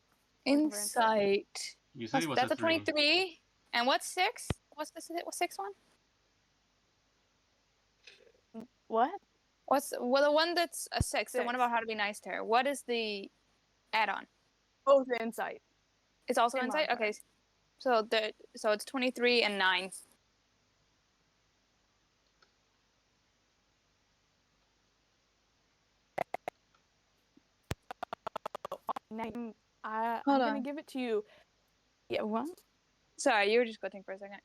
Insight. You said it was that's a 3. 23. And what's 6? What's the 6 one? What? Well, the one that's a 6. The one about how to be nice to her. What is the add-on? Both insight. It's also insight. Modifier. Okay. So it's 23 and 9. I'm gonna give it to you. Yeah, what? Sorry, you were just glitching for a second.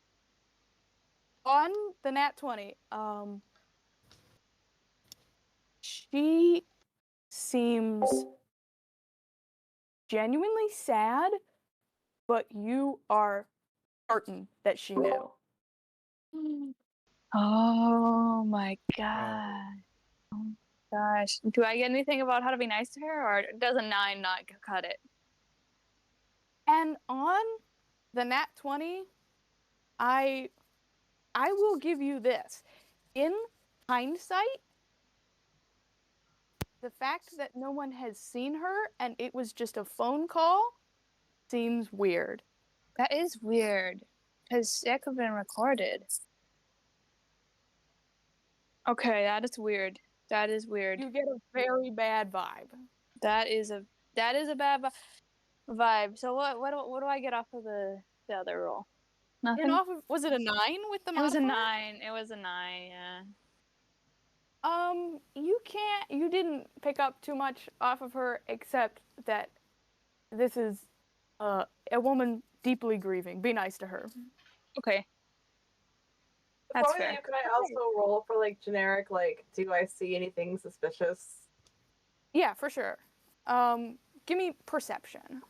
On the nat 20, she seems genuinely sad, but you are certain that she knew. Oh my god. Oh my gosh. Do I get anything about how to be nice to her, or does a 9 not cut it? And on the nat 20, I will give you this. In hindsight, the fact that no one has seen her and it was just a phone call seems weird. That is weird, because that could have been recorded. Okay, that is weird. That is weird. You get a very bad vibe. That is a bad vibe. So what do I get off of the other roll? Nothing. And off of, was it a 9 with the It was a modifier? 9. It was a 9. Yeah. You didn't pick up too much off of her, except that this is a woman deeply grieving. Be nice to her. Okay. That's Before we fair. leave, can I also roll for like generic, like, do I see anything suspicious? Yeah, for sure. Give me perception.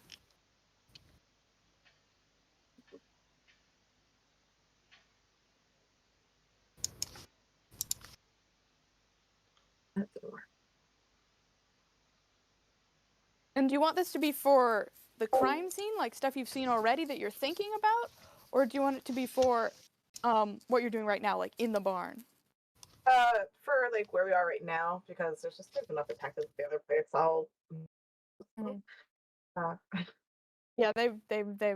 That didn't work. And do you want this to be for the crime scene, like stuff you've seen already that you're thinking about? Or do you want it to be for what you're doing right now, like in the barn? For like where we are right now, because there's enough detectives at the other place. I'll. Yeah, they've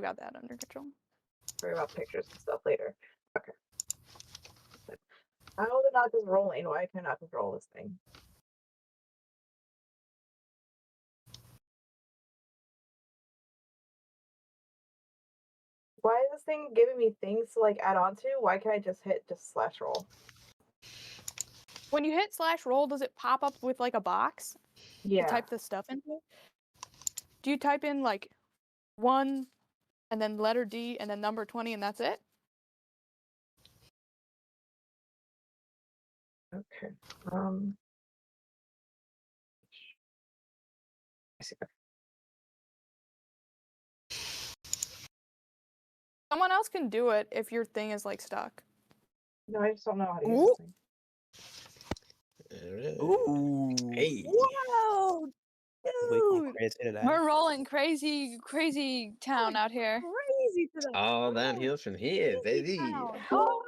got that under control. Worry about pictures and stuff later. Okay. How did not just rolling? Why can I not just roll this thing? Why is this thing giving me things to like add on to? Why can't I just hit slash roll? When you hit slash roll, does it pop up with like a box? Yeah. To type the stuff into? Do you type in like 1 and then letter D and then number 20 and that's it? Okay. I see. Someone else can do it if your thing is like stuck. No, I just don't know how to use this thing. Ooh. Hey. Whoa! We go Dude! crazy today. We're rolling crazy town out here. Crazy to the All downhill from here, baby. town. Oh.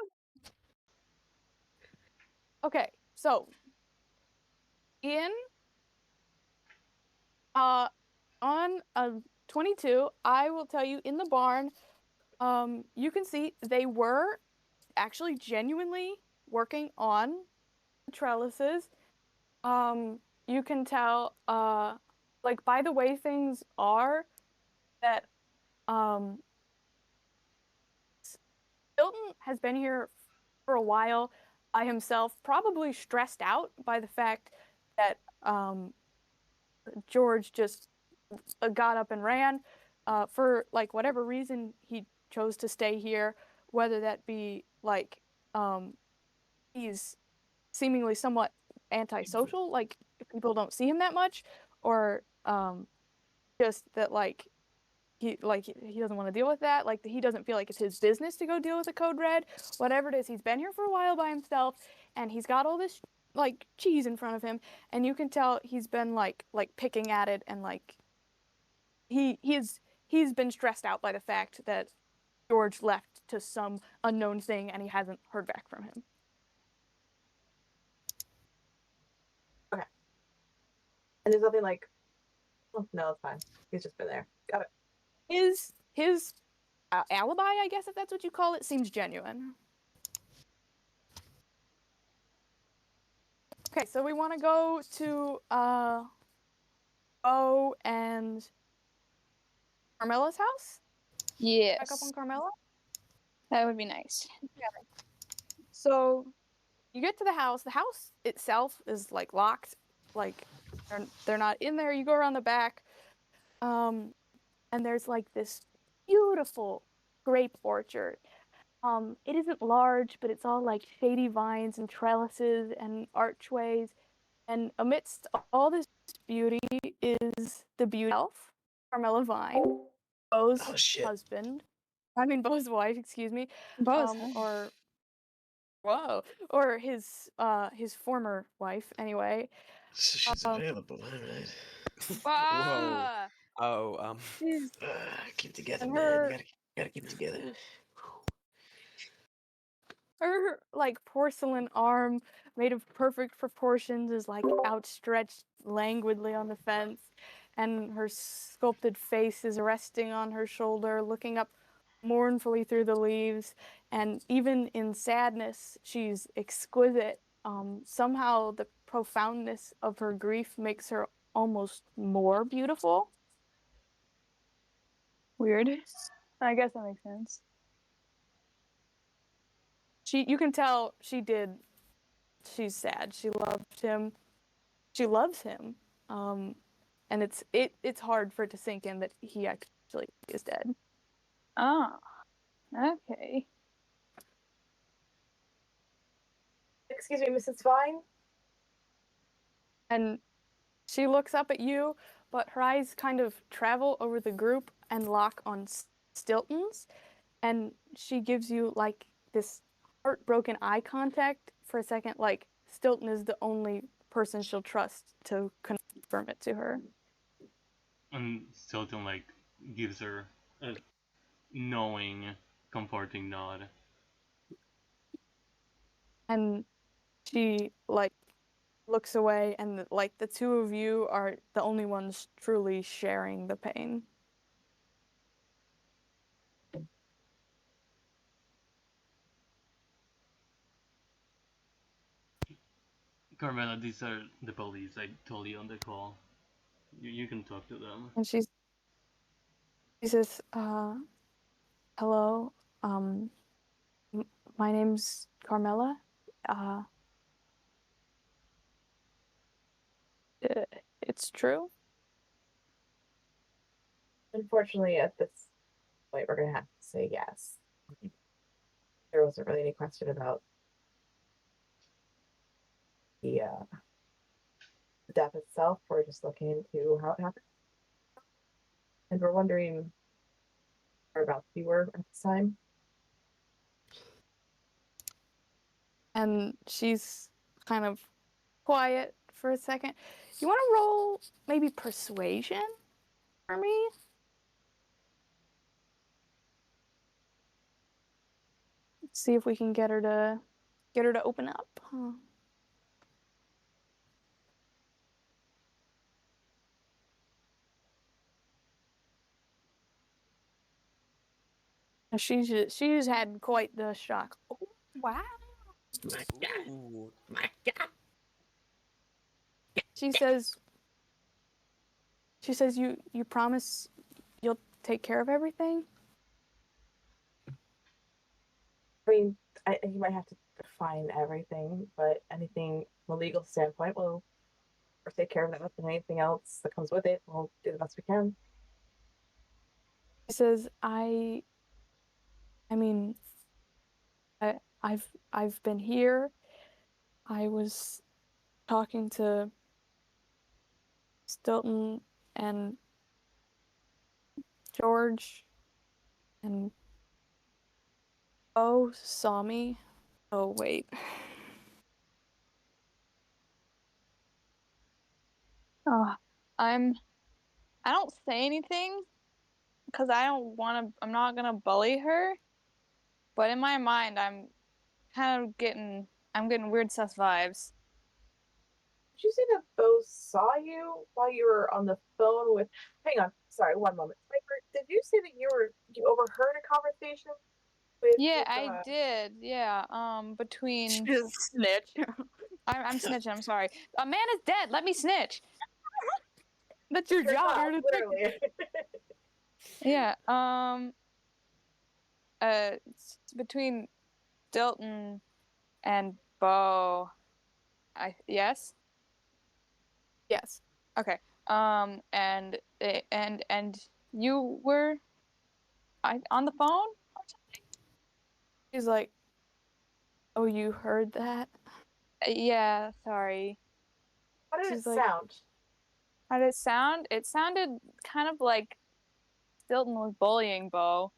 Okay, so on a 22, I will tell you in the barn, you can see they were actually genuinely working on the trellises. You can tell, like by the way things are, that Stilton has been here for a while by himself, probably stressed out by the fact that George just got up and ran. For like whatever reason, he chose to stay here, whether that be like he's seemingly somewhat antisocial, like people don't see him that much, or just that like he doesn't want to deal with that, like he doesn't feel like it's his business to go deal with a code red. Whatever it is, he's been here for a while by himself, and he's got all this like cheese in front of him, and you can tell he's been like picking at it, and like he's been stressed out by the fact that George left to some unknown thing and he hasn't heard back from him. Okay. And there's nothing like. Oh, no, it's fine. He's just been there. Got it. His alibi, I guess if that's what you call it, seems genuine. Okay, so we want to go to Bo and Carmela's house? Yes. Back up on Carmela? That would be nice. So you get to the house. The house itself is like locked. Like they're not in there. You go around the back. And there's like this beautiful grape orchard. It isn't large, but it's all like shady vines and trellises and archways. And amidst all this beauty is the beauty elf, Carmela Vine, Bo's husband. I mean Bo's wife, excuse me. Both. Or his former wife, anyway. So she's available, all right. Whoa. Oh, She's Keep together, and man. her You gotta keep together. her like porcelain arm made of perfect proportions is like outstretched languidly on the fence, and her sculpted face is resting on her shoulder, looking up mournfully through the leaves. And even in sadness, she's exquisite. Somehow the profoundness of her grief makes her almost more beautiful. Weird. I guess that makes sense. You can tell she's sad. She loved him. She loves him. And it's hard for it to sink in that he actually is dead. Ah, okay. Excuse me, Mrs. Vine? And she looks up at you, but her eyes kind of travel over the group and lock on Stilton's, and she gives you like this heartbroken eye contact for a second, like Stilton is the only person she'll trust to confirm it to her. And Stilton like gives her a knowing, comforting nod. And she like looks away, and like the two of you are the only ones truly sharing the pain. Carmela, these are the police. I told you on the call. You can talk to them. And she says, hello, my name's Carmela. Uh, it's true. Unfortunately, at this point, we're gonna have to say yes. There wasn't really any question about the death itself. We're just looking into how it happened, and we're wondering whereabouts you were at this time. And she's kind of quiet for a second. You want to roll maybe persuasion for me? See if we can get her to open up. Huh. She's had quite the shock. Oh, wow. My God. ooh. My God. She says you promise you'll take care of everything? I mean, you might have to define everything, but anything from a legal standpoint, we'll take care of that, and anything else that comes with it, we'll do the best we can. She says I mean I've been here. I was talking to Stilton and George, and Bo saw me. Oh wait. Oh, I don't say anything because I don't want to. I'm not gonna bully her. But in my mind, I'm getting weird sus vibes. Did you say that Bo saw you while you were on the phone with? Hang on, sorry, one moment. Piper, did you say that you overheard a conversation with? Yeah, I did. Yeah. Between Just snitch. I'm snitching. I'm sorry. A man is dead. Let me snitch. That's your job. You're a detective. literally. Yeah. It's between Stilton and Bo. Yes. Yes. Okay. And you were on the phone? She's like, oh, you heard that? Yeah. Sorry. How did She's it like, sound? How did it sound? It sounded kind of like Stilton was bullying Bo.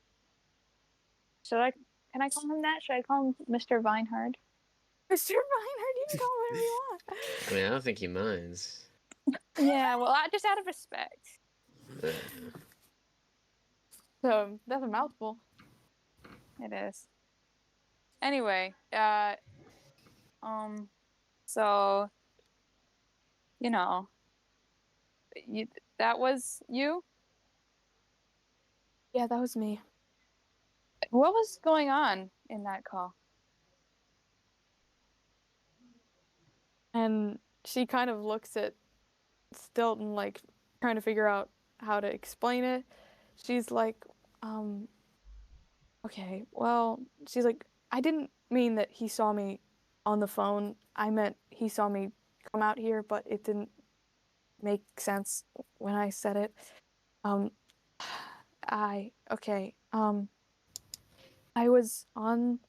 Can I call him that? Should I call him Mr. Vinehard? Mr. Reinhardt, you can call him whatever you want. I mean, I don't think he minds. Yeah, well, just out of respect. So that's a mouthful. It is. Anyway, so you know, you, that was you. Yeah, that was me. What was going on in that call? And she kind of looks at Stilton, like trying to figure out how to explain it. She's like, okay, well, she's like, I didn't mean that he saw me on the phone. I meant he saw me come out here, but it didn't make sense when I said it. Um, okay, I was on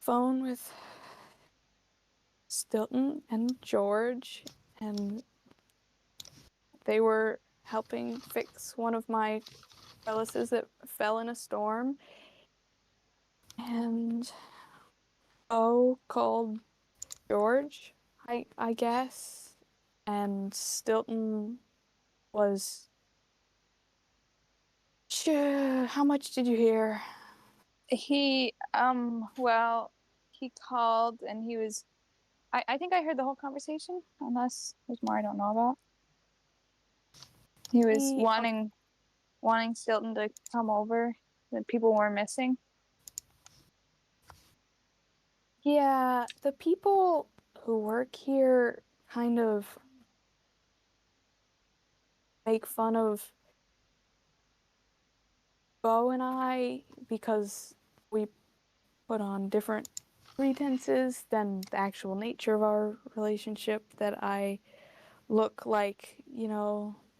phone with Stilton and George, and they were helping fix one of my trellises that fell in a storm. And Bo called George, I guess, and Stilton was. How much did you hear? He well, he called and he was. I think I heard the whole conversation, unless there's more I don't know about. He was wanting Stilton to come over. That people were missing. Yeah, the people who work here kind of make fun of Bo and I because we put on different pretenses than the actual nature of our relationship, that I look like,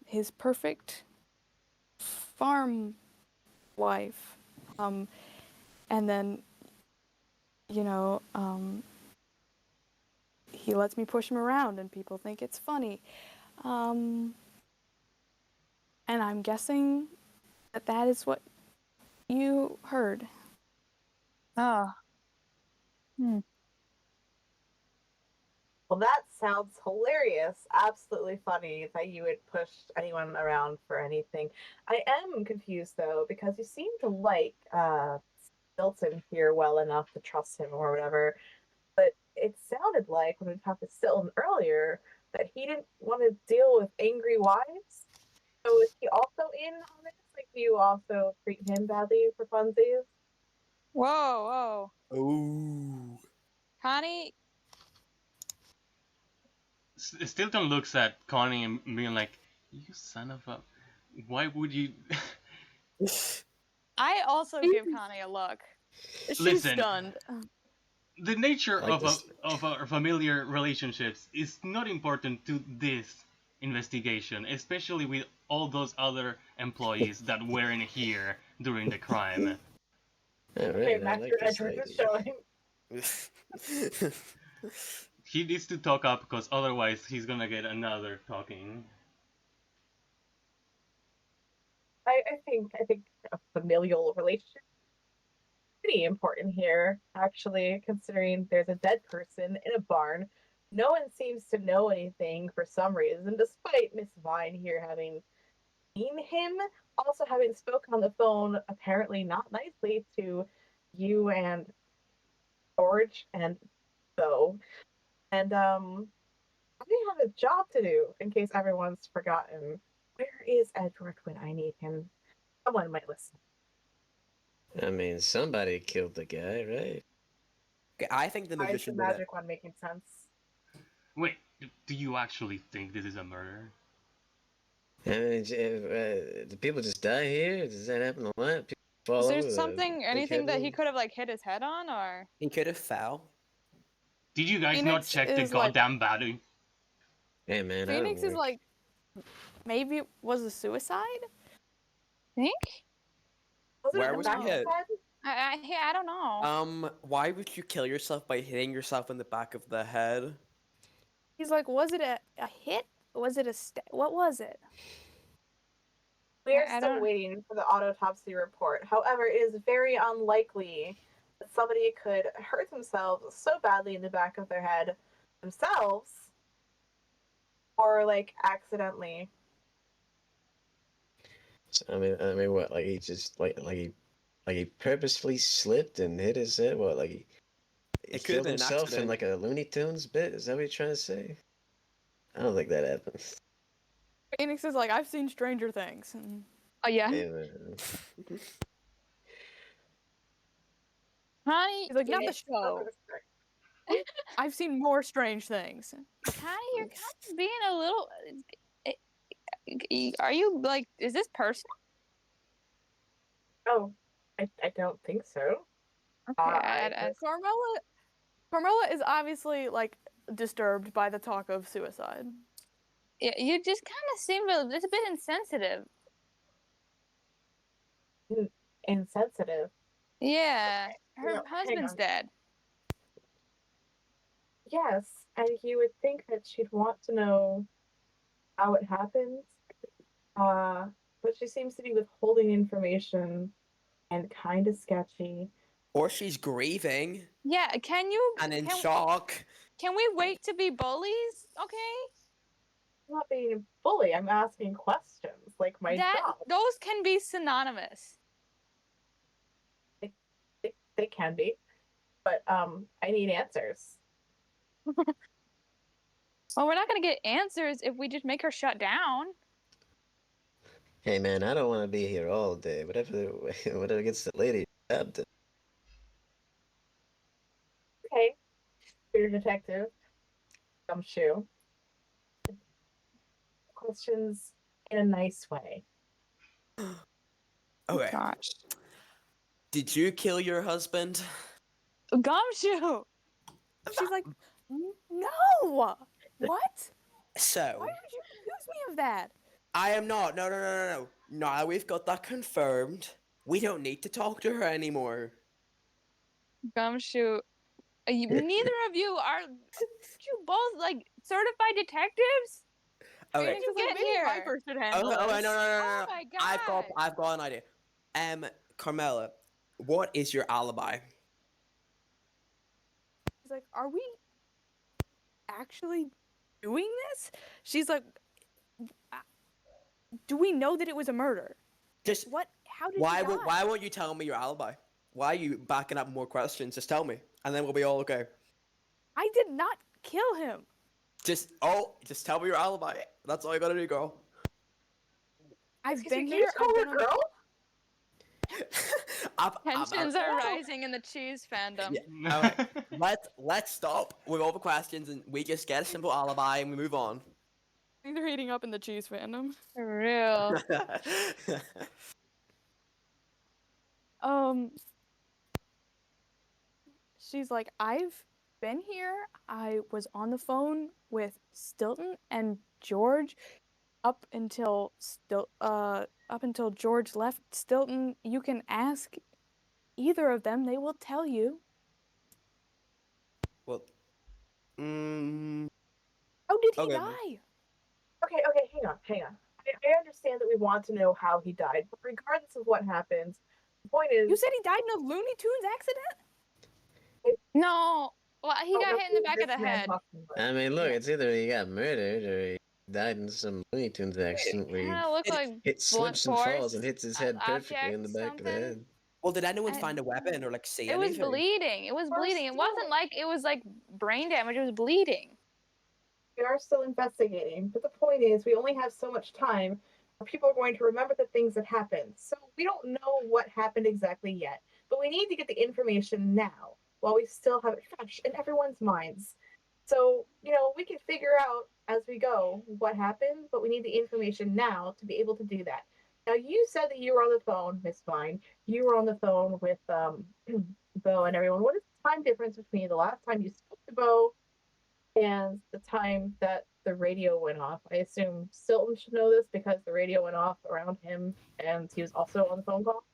his perfect farm wife. And then, you know, he lets me push him around and people think it's funny. And I'm guessing that is what you heard. Oh. Well, that sounds hilarious. Absolutely funny that you would push anyone around for anything. I am confused though, because you seem to like Stilton here well enough to trust him or whatever. But it sounded like when we talked to Stilton earlier that he didn't want to deal with angry wives. So is he also in on this? Like, do you also treat him badly for funsies? Whoa. Ooh. Connie. Stilton looks at Connie and being like, "You son of a, why would you?" I also give Connie a look. She's Listen. stunned. The nature I like of our familiar relationships is not important to this investigation, especially with all those other employees that weren't here during the crime. All Okay, right, I Max, like your this entrance is idea. showing. He needs to talk up because otherwise he's gonna get another talking. I think a familial relationship is pretty important here, actually, considering there's a dead person in a barn. No one seems to know anything for some reason, despite Miss Vine here having seen him, also having spoken on the phone apparently not nicely to you and George and Bo. And I have a job to do in case everyone's forgotten. Where is Edward when I need him? Someone might listen. I mean, somebody killed the guy, right? Okay, I think the Why is the magician did it. magic one making sense? Wait, do you actually think this is a murder? I mean, do people just die here? Does that happen a lot? People fall Is there over anything that he wounds? could have like hit his head on, or? He could have fell. Did you guys not Phoenix check the is like goddamn battery? Hey man, I don't Phoenix is work. like maybe it was a suicide. Think? Was it Where in the was back he of his hit? head? I don't know. Why would you kill yourself by hitting yourself in the back of the head? He's like, was it a hit? Was it what was it? We are I still don't. waiting for the autopsy report. However, it is very unlikely that somebody could hurt themselves so badly in the back of their head themselves or like accidentally I mean, what? Like he just like he purposefully slipped and hit his head. What? Like he It could have killed been an himself in accident. like a Looney Tunes bit? Is that what you're trying to say? I don't think that happens. Phoenix is like, I've seen Stranger Things. Oh yeah. Hey, man. Honey, He's like, not the Phoenix, show. I've seen more strange things. honey, you're kind of being a little. Are you like? Is this personal? Oh, I don't think so. Okay, Carmela is obviously like disturbed by the talk of suicide. yeah, you just kind of seem it's a bit insensitive. Insensitive. Yeah, her Well, hang husband's on. dead. Yes, and you would think that she'd want to know how it happens. But she seems to be withholding information and kind of sketchy. Or she's grieving Yeah, can you? and in shock. Can we wait to be bullies? Okay. I'm not being a bully. I'm asking questions, like my job. Those can be synonymous. They can be, but I need answers. Well, we're not gonna get answers if we just make her shut down. Hey man, I don't want to be here all day. Whatever gets the lady stabbed. Okay, you're a detective. Gumshoe. Questions in a nice way. Okay. Gosh. Did you kill your husband? Gumshoe. She's like, no! What? So, Why would you accuse me of that? I am not. No. Now we've got that confirmed. We don't need to talk to her anymore. Gumshoe. Neither of you are. You both like certified detectives? Okay. Where did you get here? Viper should handle Okay, this. no. Oh my god. I've got an idea. Carmela, what is your alibi? She's like, are we actually doing this? She's like, do we know that it was a murder? Just What? How did why he die? why won't you tell me your alibi? Why are you backing up more questions? Just tell me, and then we'll be all okay. I did not kill him. Just tell me your alibi. That's all you gotta do, girl. I've Excuse been me, can here. you just call her girl? Tensions are rising in the cheese fandom. Yeah. Alright, let's stop with all the questions and we just get a simple alibi and we move on. They're heating up in the cheese fandom. For real. She's like, I've been here. I was on the phone with Stilton and George up until George left. Stilton, you can ask either of them. They will tell you. Well, How did he Okay. die? Okay, hang on. I understand that we want to know how he died, but regardless of what happens, the point is. You said he died in a Looney Tunes accident? No. Well, he got hit in the back of the this man head. talking about? I mean, look, it's either he got murdered or he died in some Looney Tunes accident where Kind of look like it blunt slips and falls force and hits his head perfectly in the object, back of the something. head. well, did anyone I- find a weapon or like see It was anything? bleeding. It was We're bleeding. It still- wasn't like it was like brain damage. It was bleeding. We are still investigating, but the point is, we only have so much time. People are going to remember the things that happened. So we don't know what happened exactly yet, but we need to get the information now while we still have it fresh in everyone's minds. So, we can figure out as we go what happened, but we need the information now to be able to do that. Now, you said that you were on the phone, Miss Vine. You were on the phone with Bo and everyone. What is the time difference between the last time you spoke to Bo and the time that the radio went off? I assume Stilton should know this because the radio went off around him and he was also on the phone call.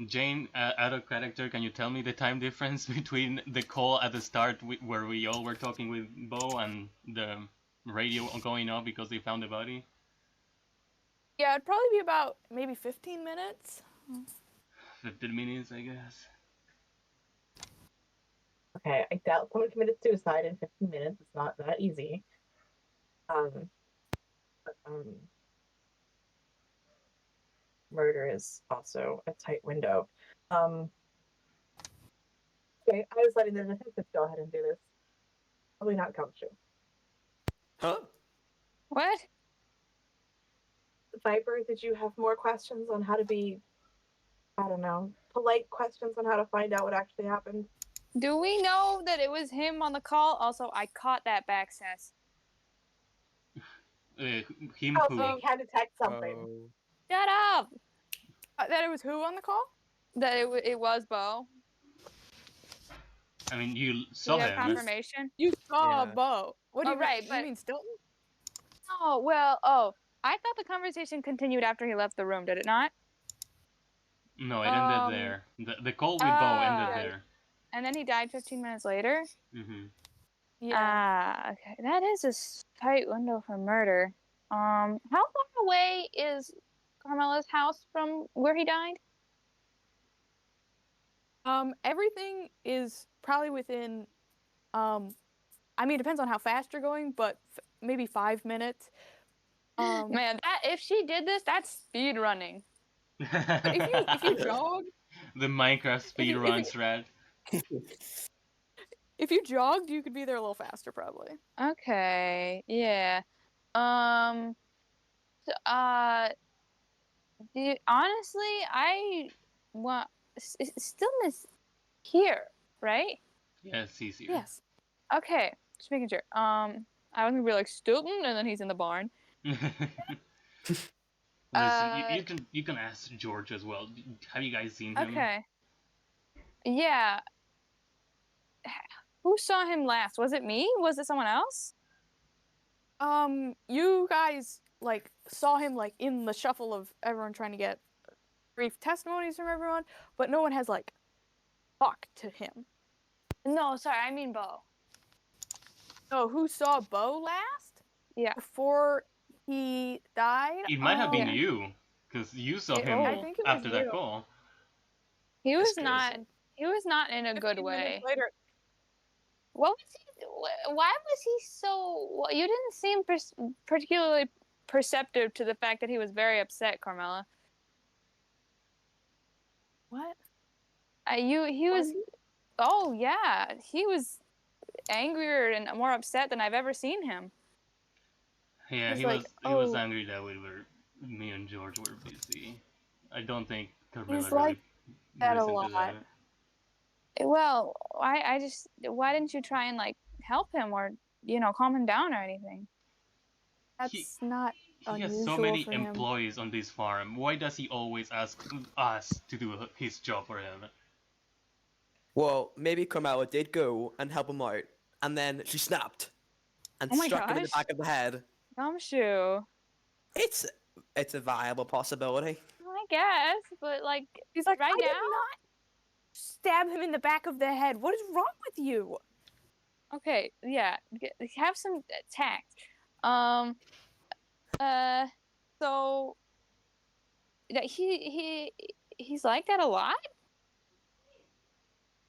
Jane, out of character, can you tell me the time difference between the call at the start where we all were talking with Bo and the radio going off because they found the body? Yeah, it'd probably be about maybe 15 minutes. 15 minutes, I guess. Okay, I doubt someone committed suicide in 15 minutes. It's not that easy. But, murder is also a tight window. Okay, I was letting the detectives go ahead and do this. Probably not Gumshoe. Huh? What? Viper, did you have more questions on how to be, I don't know, polite questions on how to find out what actually happened? Do we know that it was him on the call? Also, I caught that back sass. Him Oh, who? so you can detect something. Oh. Shut up! That it was who on the call? That it was Bo. I mean, you Do saw you have him. confirmation? You saw Yeah. Bo. What do you right, mean? but You mean Stilton? oh well. I thought the conversation continued after he left the room. Did it not? No, it ended there. The call with Bo ended Ah. there. And then he died 15 minutes later. Mm-hmm. Yeah. Ah, okay. That is a tight window for murder. How far away is Carmela's house from where he died? Everything is probably within, I mean, it depends on how fast you're going, but maybe 5 minutes. Man, if she did this, that's speed running. But if you jog, The Minecraft speedrun strat. if you jogged, you could be there a little faster, probably. Okay, yeah. Honestly, I want stillness here, right? Yes, he's here. Yes. Okay, just making sure. I was gonna be like Stilton, and then he's in the barn. Listen, you can ask George as well. Have you guys seen him? Okay. Yeah. Who saw him last? Was it me? Was it someone else? You guys like saw him like in the shuffle of everyone trying to get brief testimonies from everyone, but no one has like talked to him. No, sorry, I mean Bo. Oh, who saw Bo last? Yeah. Before he died? It might have been Yeah. you, because you saw Yeah, him I think it was after that you. call. He was That's not. crazy. He was not in a good 15 minutes way. later. What was he? Why was he so? You didn't seem particularly perceptive to the fact that he was very upset, Carmela. What? He was. Oh yeah, he was angrier and more upset than I've ever seen him. Yeah, He's he like, was angry that me and George were busy. I don't think Carmela He's really like that a listened to lot. that. Well, I just. Why didn't you try and like help him or calm him down or anything? That's not He has unusual so many for him. employees on this farm. Why does he always ask us to do his job for him? Well, maybe Carmela did go and help him out, and then she snapped and Oh my struck him in the gosh. back of the head. Gumshoe. It's a viable possibility. I guess, but like He's like, right I did now. not stab him in the back of the head. What is wrong with you? Okay, yeah, have some tact. So that he's like that a lot.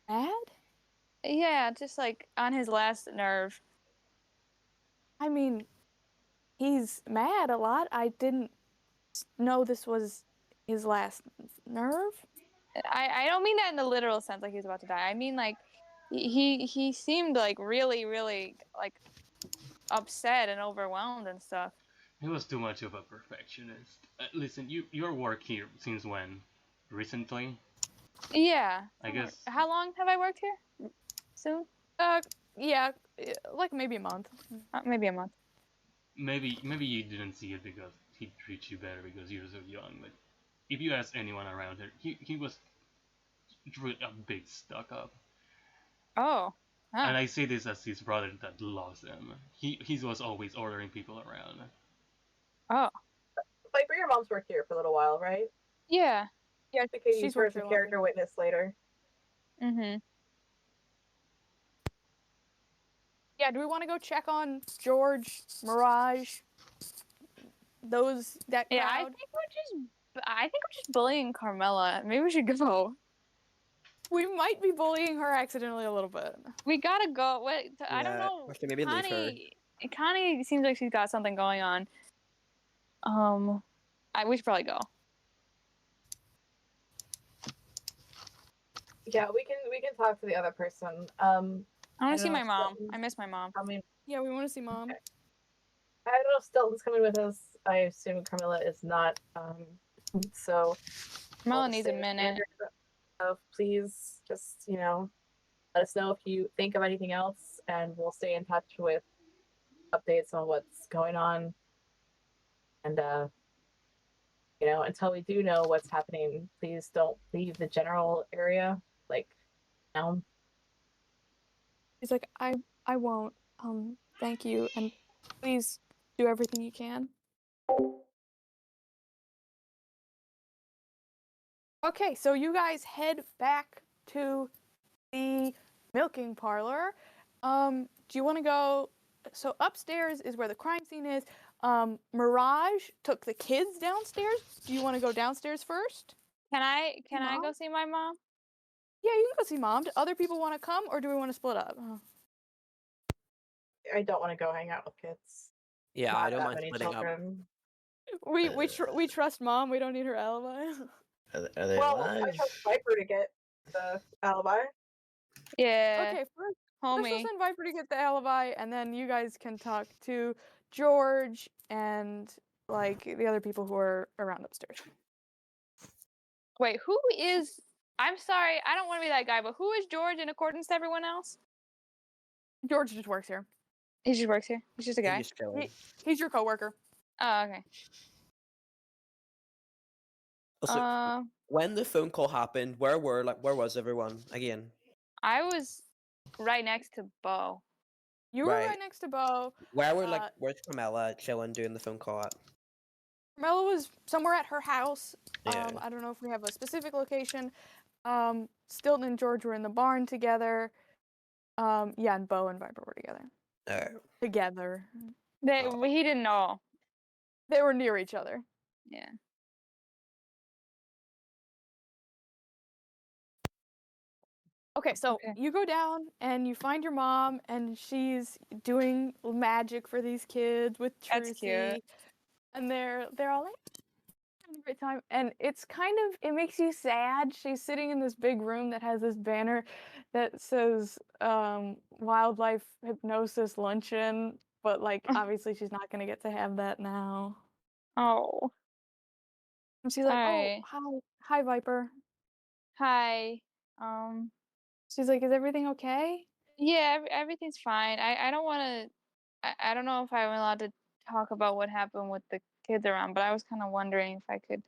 Mad? Yeah, just like on his last nerve. I mean, he's mad a lot. I didn't know this was his last nerve. I don't mean that in the literal sense, like he's about to die. I mean like he seemed like really like upset and overwhelmed and stuff. He was too much of a perfectionist. Listen, your work here since when? Recently? Yeah. I guess. How long have I worked here? Soon? Yeah, like maybe a month. Maybe a month. Maybe you didn't see it because he treats you better because you're so young. But if you ask anyone around here, he was a big stuck up. Oh. Huh. And I say this as his brother that loves him. He was always ordering people around. Oh. Viper, your mom's worked here for a little while, right? Yeah. Yeah, I think I she's use her worked as a here character witness later. Mm-hmm. Yeah, do we want to go check on George, Mirage, that crowd? Yeah, I think we're just bullying Carmela. Maybe we should go. We might be bullying her accidentally a little bit. We gotta go. I don't Yeah, know. we should maybe leave her. Connie seems like she's got something going on. We should probably go. Yeah, we can talk to the other person. I want I to see don't know my if mom. Stilton's I miss my mom. coming. Yeah, we want to see mom. Okay. I don't know if Stilton's coming with us. I assume Carmilla is not. So Carmilla I'll just needs a say the minute. standard of please just let us know if you think of anything else, and we'll stay in touch with updates on what's going on. And until we do know what's happening, please don't leave the general area, like town. He's like, I won't. Thank you, and please do everything you can. Okay, so you guys head back to the milking parlor. Do you want to go? So upstairs is where the crime scene is. Mirage took the kids downstairs. Do you want to go downstairs first? Can I Mom? go see my mom? Yeah, you can go see mom. Do other people want to come, or do we want to split up? I don't want to go hang out with kids. Yeah, Not I don't that mind many splitting up. children. We trust mom. We don't need her alibi. Are they Well, I alive? trust Viper to get the alibi. Yeah. Okay, first Homie. we'll send Viper to get the alibi, and then you guys can talk to George and like the other people who are around upstairs. Wait, who is? I'm sorry, I don't want to be that guy, but who is George in accordance to everyone else? George just works here. He just works here. He's just a guy. He's chilling. He's your coworker. Oh, okay. Also, when the phone call happened, where was everyone again? I was right next to Bo. You were Right. right next to Bo. Where's Carmella chilling doing the phone call at? Carmella was somewhere at her house. Yeah. I don't know if we have a specific location. Stilton and George were in the barn together. Yeah, and Bo and Viper were together. Together. He didn't know. They were near each other. Yeah. Okay, so you go down and you find your mom, and she's doing magic for these kids with Trucy. That's cute. And they're all like having a great time, and it makes you sad. She's sitting in this big room that has this banner that says wildlife hypnosis luncheon, but like obviously she's not gonna get to have that now. Oh. And she's like, Hi. "Oh, hi Viper." Hi. She's like, "Is everything okay?" Yeah, everything's fine. I don't want to. I don't know if I'm allowed to talk about what happened with the kids around, but I was kind of wondering if I could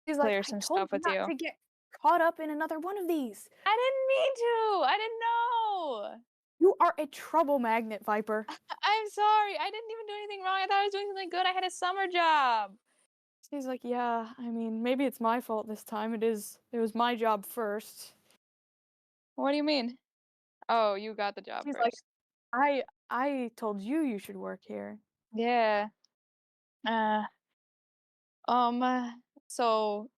She's like, clear "I some told stuff you with not you. to get caught up in another one of these. I didn't mean to. I didn't know. You are a trouble magnet, Viper." I'm sorry. I didn't even do anything wrong. I thought I was doing something good. I had a summer job. She's like, "Yeah, I mean, maybe it's my fault this time. It was my job first." What do you mean? Oh, you got the job She's first. like, I told you should work here." Yeah. So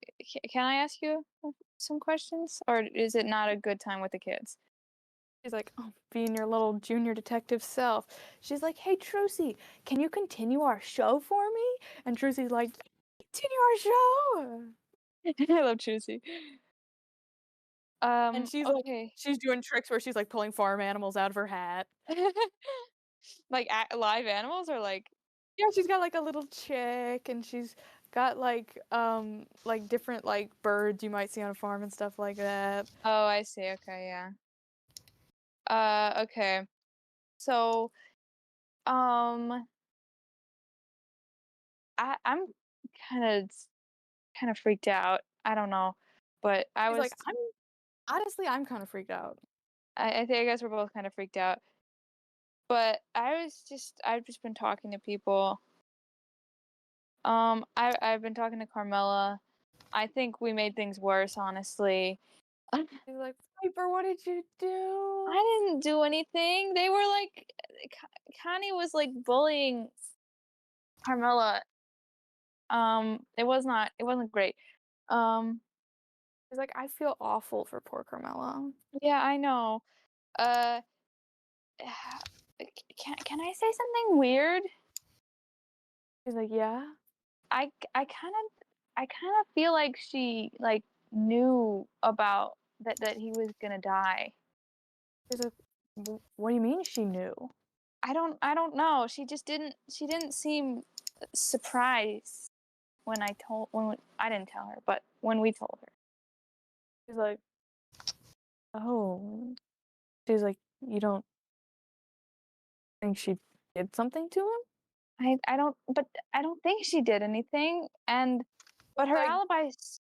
can I ask you some questions, or is it not a good time with the kids? She's like, "Oh, being your little junior detective self." She's like, "Hey, Trucy, can you continue our show for me?" And Trucy's like, "Continue our show." I love Trucy. And she's like, Okay. she's doing tricks where she's like pulling farm animals out of her hat. Like live animals, or like? Yeah, she's got like a little chick, and she's got like different like birds you might see on a farm and stuff like that. Oh, I see. Okay, yeah. Okay. So, I'm kind of freaked out. I don't know, but She's like, I'm kind of freaked out. I think I guess we're both kind of freaked out. But I've just been talking to people. I've been talking to Carmella. I think we made things worse, honestly. She's like, Piper, what did you do? I didn't do anything. They were like, Connie was like bullying Carmella. It wasn't great. She's like, I feel awful for poor Carmella. Yeah, I know. Can I say something weird? She's like, yeah. I kind of feel like she like knew about that he was gonna die. She's like, what do you mean she knew? I don't know. She didn't seem surprised when I didn't tell her, but when we told her. She's like, oh. She's like, you don't think she did something to him? I don't think she did anything, but Like, her alibi's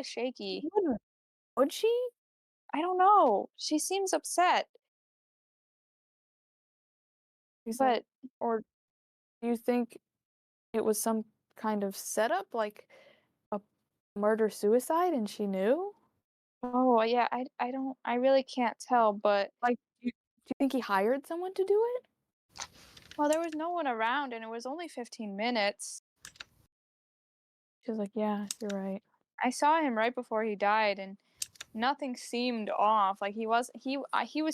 shaky. wouldn't. Would she? I don't know. She seems upset, She's but like, or do you think it was some kind of setup, like a murder suicide, and she knew? oh yeah, I really can't tell, but Like, do you think he hired someone to do it? well, there was no one around, and it was only 15 minutes. She's like, yeah, you're right. I saw him right before he died, and nothing seemed off. Like he was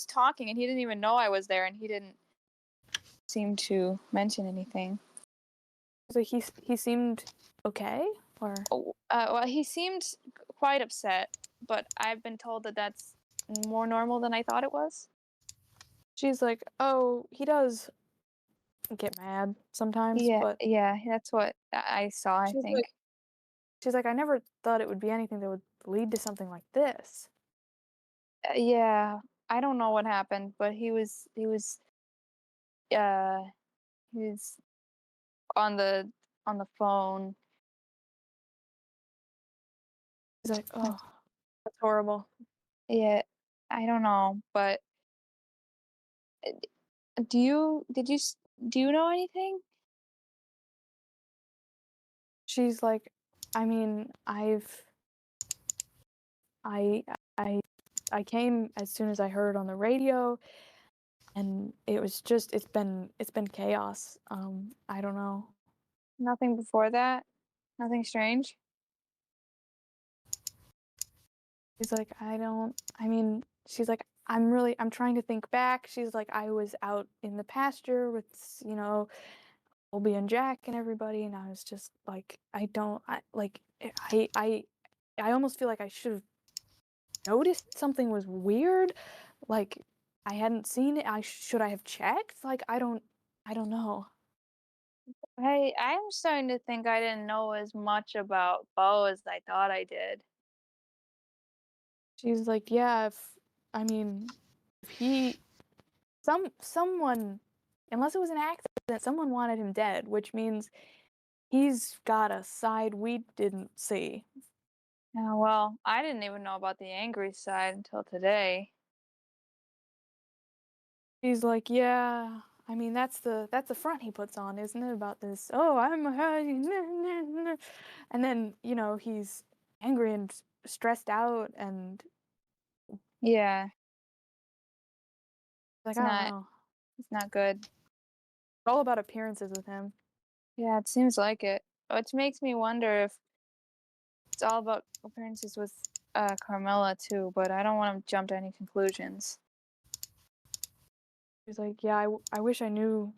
talking, and he didn't even know I was there, and he didn't seem to mention anything. She's like, he seemed okay, or Oh, well, he seemed quite upset, but I've been told that that's more normal than I thought it was. she's like, oh, he does get mad sometimes, but Yeah, that's what I saw, I she's think. like, I never thought it would be anything that would lead to something like this. Yeah, I don't know what happened, but uh he was on the phone. She's like, oh, that's horrible. Yeah, I don't know, but uh, do you know anything? She's like, I mean, I I I came as soon as I heard on the radio, and it was just it's been chaos. I don't know. Nothing before that? Nothing strange? She's like, I mean, she's like, I'm trying to think back. She's like, I was out in the pasture with, Colby and Jack and everybody, and I was just like, I almost feel like I should have noticed something was weird. Like, I hadn't seen it. Should I have checked? Like, I don't know. I'm starting to think I didn't know as much about Bo as I thought I did. She's like, yeah, I mean, if he, someone, unless it was an accident, someone wanted him dead, which means he's got a side we didn't see. Yeah, well, I didn't even know about the angry side until today. He's like, yeah, I mean, that's the front he puts on, isn't it? About this, oh, I'm a and then, he's angry and stressed out, and Yeah, like, it's I don't not know. it's not good. It's all about appearances with him. Yeah, it seems like it. Which makes me wonder if it's all about appearances with Carmela too, but I don't want to jump to any conclusions. He's like, yeah, I wish I knew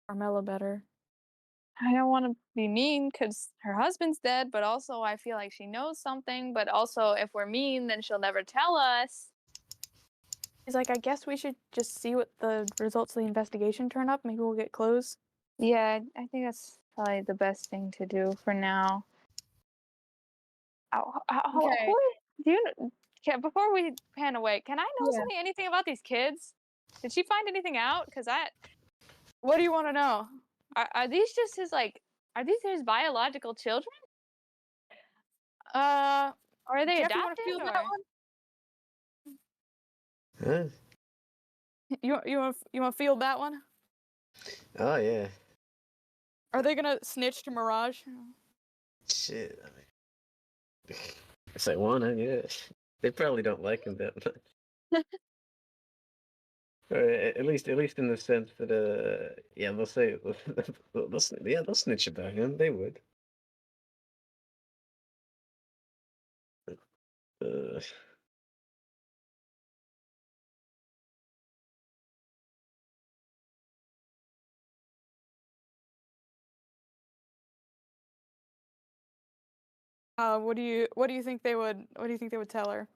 Carmela better. I don't want to be mean because her husband's dead, but also I feel like she knows something, but also if we're mean, then she'll never tell us. He's like, I guess we should just see what the results of the investigation turn up. Maybe we'll get close. Yeah, I think that's probably the best thing to do for now. Okay. Do you? Before we pan away, can I know Yeah. anything about these kids? Did she find anything out? Because What do you want to know? are these just his are these his biological children? Uh, Or are they Jeff, you want adopted? to field Or that Huh? one? You want to field that one? Oh yeah. Are they gonna snitch to Mirage? Shit. I mean, if they want to, yeah. They probably don't like him that much. Or at least in the sense that yeah, they'll say they'll snitch about him. They would. Uh, What do you think they would tell her?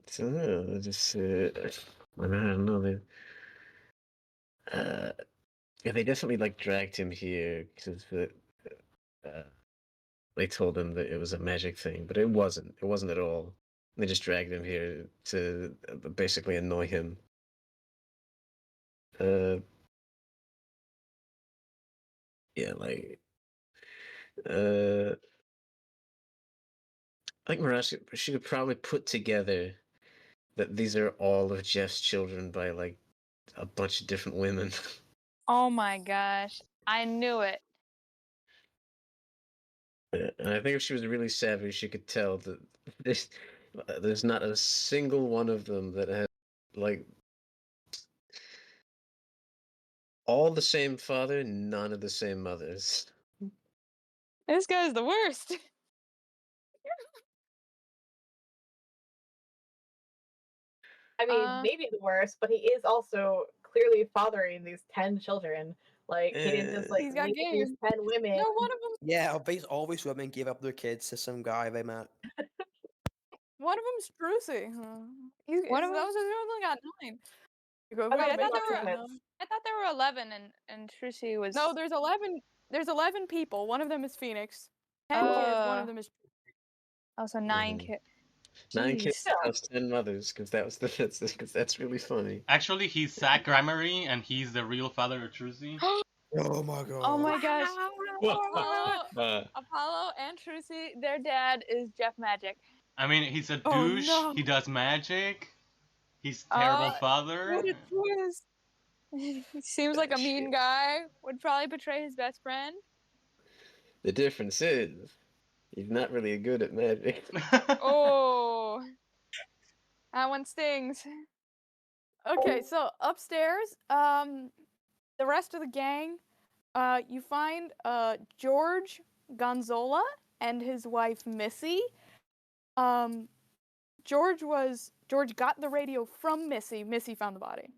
So no, just I don't know. Yeah, they definitely like dragged him here because they told him that it was a magic thing, but it wasn't. It wasn't at all. They just dragged him here to basically annoy him. Yeah, like I think Mirage, she could probably put together that these are all of Jeff's children by like a bunch of different women. Oh my gosh, I knew it. And I think if she was really savvy, she could tell that there's not a single one of them that has like all the same father, none of the same mothers. This guy's the worst. I mean, maybe the worst, but he is also clearly fathering these 10 children. Like, he didn't just like He's got leave these game. 10 women. No, one of them. Yeah, all these women gave up their kids to some guy they met. One of them's Trucy. One of them only got 9. Wait, I thought thought there were 11, and Trucy was. No, there's 11. There's 11 people. One of them is Phoenix. 10 kids. One of them is. Oh, so 9 kids. 9 kids plus 10 mothers, because that's really funny. Actually, he's Zach Gramarye, and he's the real father of Trucy. Oh my god. Oh my gosh. Apollo and Trucy, their dad is Jeff Magic. I mean, he's a douche. No. He does magic. He's a terrible father. What a twist. He seems like a mean guy. Would probably betray his best friend. The difference is, he's not really good at magic. Oh. That one stings. Okay, so upstairs, the rest of the gang, you find George Gonzola and his wife Missy. George got the radio from Missy. Missy found the body.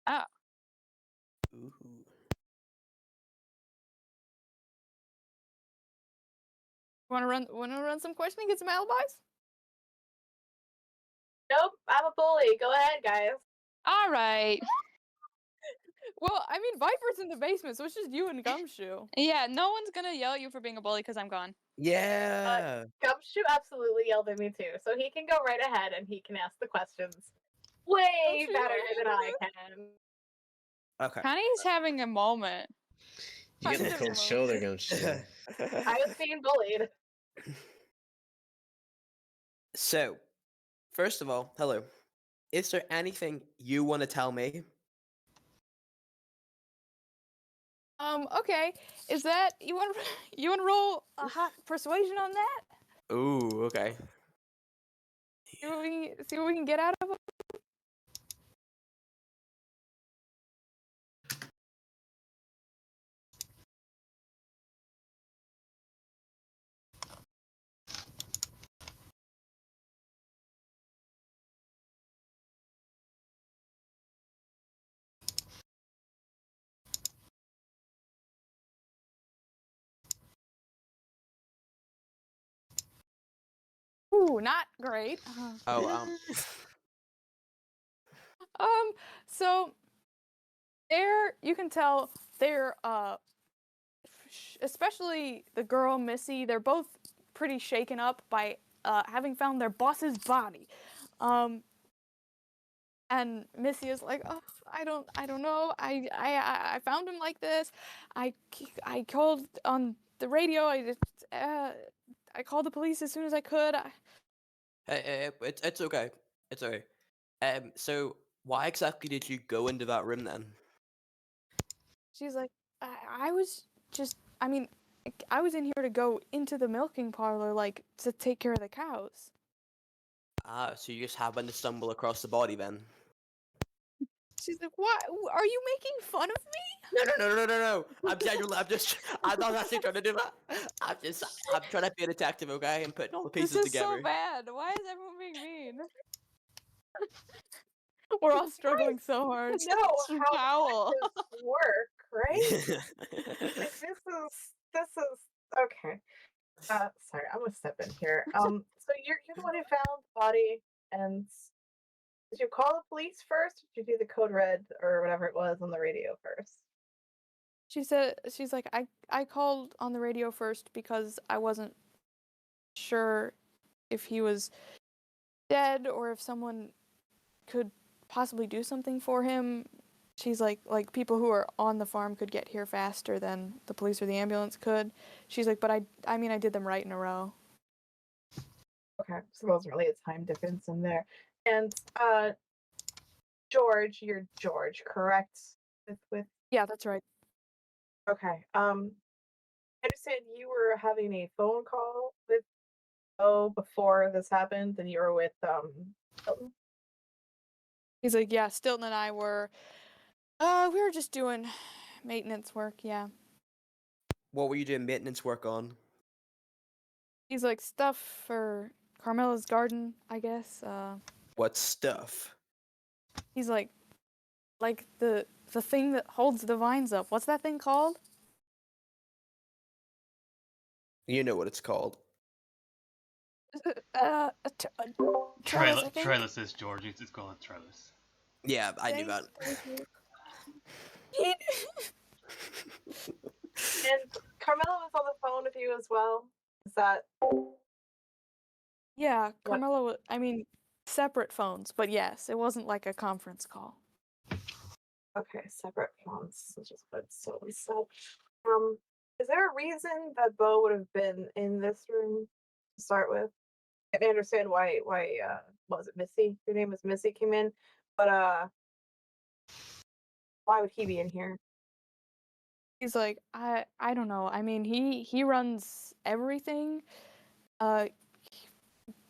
Oh. Ooh. Wanna run some questioning, get some alibis? Nope, I'm a bully. Go ahead, guys. All right. Well, I mean, Viper's in the basement, so it's just you and Gumshoe. Yeah, no one's gonna yell at you for being a bully because I'm gone. Yeah. Gumshoe absolutely yelled at me too, so he can go right ahead and he can ask the questions way better than I can. Okay. Connie's having a moment. You get the cold shoulder, Gumshoe. I was being bullied. So, first of all, hello. Is there anything you want to tell me? Okay. Is that you want to roll a hot persuasion on that? Ooh, okay. See what we can get out of it. Ooh, not great. Oh, So there you can tell they're especially the girl Missy, they're both pretty shaken up by having found their boss's body. And Missy is like, "Oh, I don't know. I found him like this. I called on the radio. I called the police as soon as I could." It's okay. It's okay. So why exactly did you go into that room then? She's like, I was in here to go into the milking parlor, like, to take care of the cows. Ah, so you just happened to stumble across the body then? She's like, what? Are you making fun of me? No. I'm not actually trying to do that. I'm trying to be a detective, okay? And putting all the pieces This is together. so bad. Why is everyone being mean? We're all struggling so hard. No, how detectives work, right? Like, this is okay. Sorry, I'm gonna step in here. So you're the one who found the body, and did you call the police first? Or did you do the code red or whatever it was on the radio first? She's like, I called on the radio first because I wasn't sure if he was dead or if someone could possibly do something for him. She's like people who are on the farm could get here faster than the police or the ambulance could. She's like, but I mean I did them right in a row. Okay, so there wasn't really a time difference in there. And George, you're George, correct? With Yeah, that's right. okay. I understand you were having a phone call with before this happened, and you were with Hilton? He's like, yeah, Stilton and I were we were just doing maintenance work, yeah. What were you doing maintenance work on? He's like, stuff for Carmela's garden, I guess. What stuff? He's like the thing that holds the vines up. What's that thing called? You know what it's called. A trellis, I think. Trellises, George. It's called a trellis. Yeah, I knew that. And Carmela was on the phone with you as well. Is that Yeah, Carmela. I mean, separate phones, but yes, it wasn't like a conference call. okay? Separate phones, which is what so and so. Is there a reason that Bo would have been in this room to start with? I understand why what was it Missy? Your name was Missy came in, but why would he be in here? He's like, I don't know. I mean, he runs everything.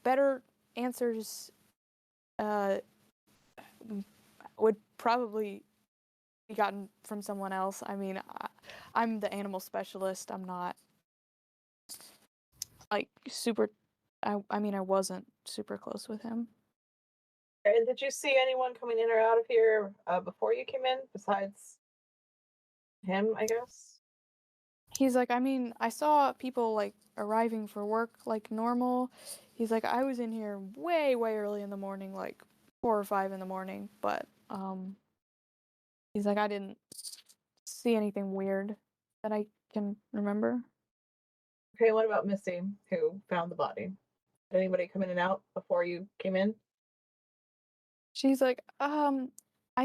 Better answers would probably be gotten from someone else. I mean, I'm the animal specialist. I'm not like super. I mean, I wasn't super close with him. And did you see anyone coming in or out of here before you came in, besides him? I guess. He's like, I mean, I saw people like arriving for work like normal. He's like, I was in here way early in the morning, like 4 or 5 in the morning, but he's like, I didn't see anything weird that I can remember. Okay, what about Missy, who found the body? Did anybody come in and out before you came in? She's like, I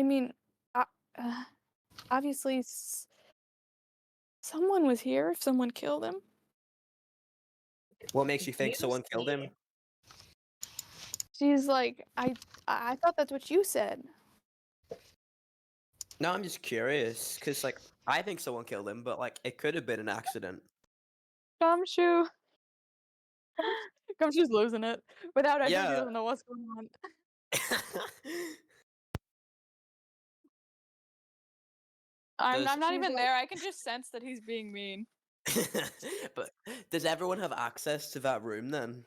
mean, obviously someone was here if someone killed him. What makes you think someone killed him? She's like, I thought that's what you said. No, I'm just curious, because, like, I think someone killed him, but, like, it could have been an accident. Gumshoe. Gumshoe's losing it. Without Edward, Yeah. he doesn't know what's going on. I'm not even there. I can just sense that he's being mean. But does everyone have access to that room, then,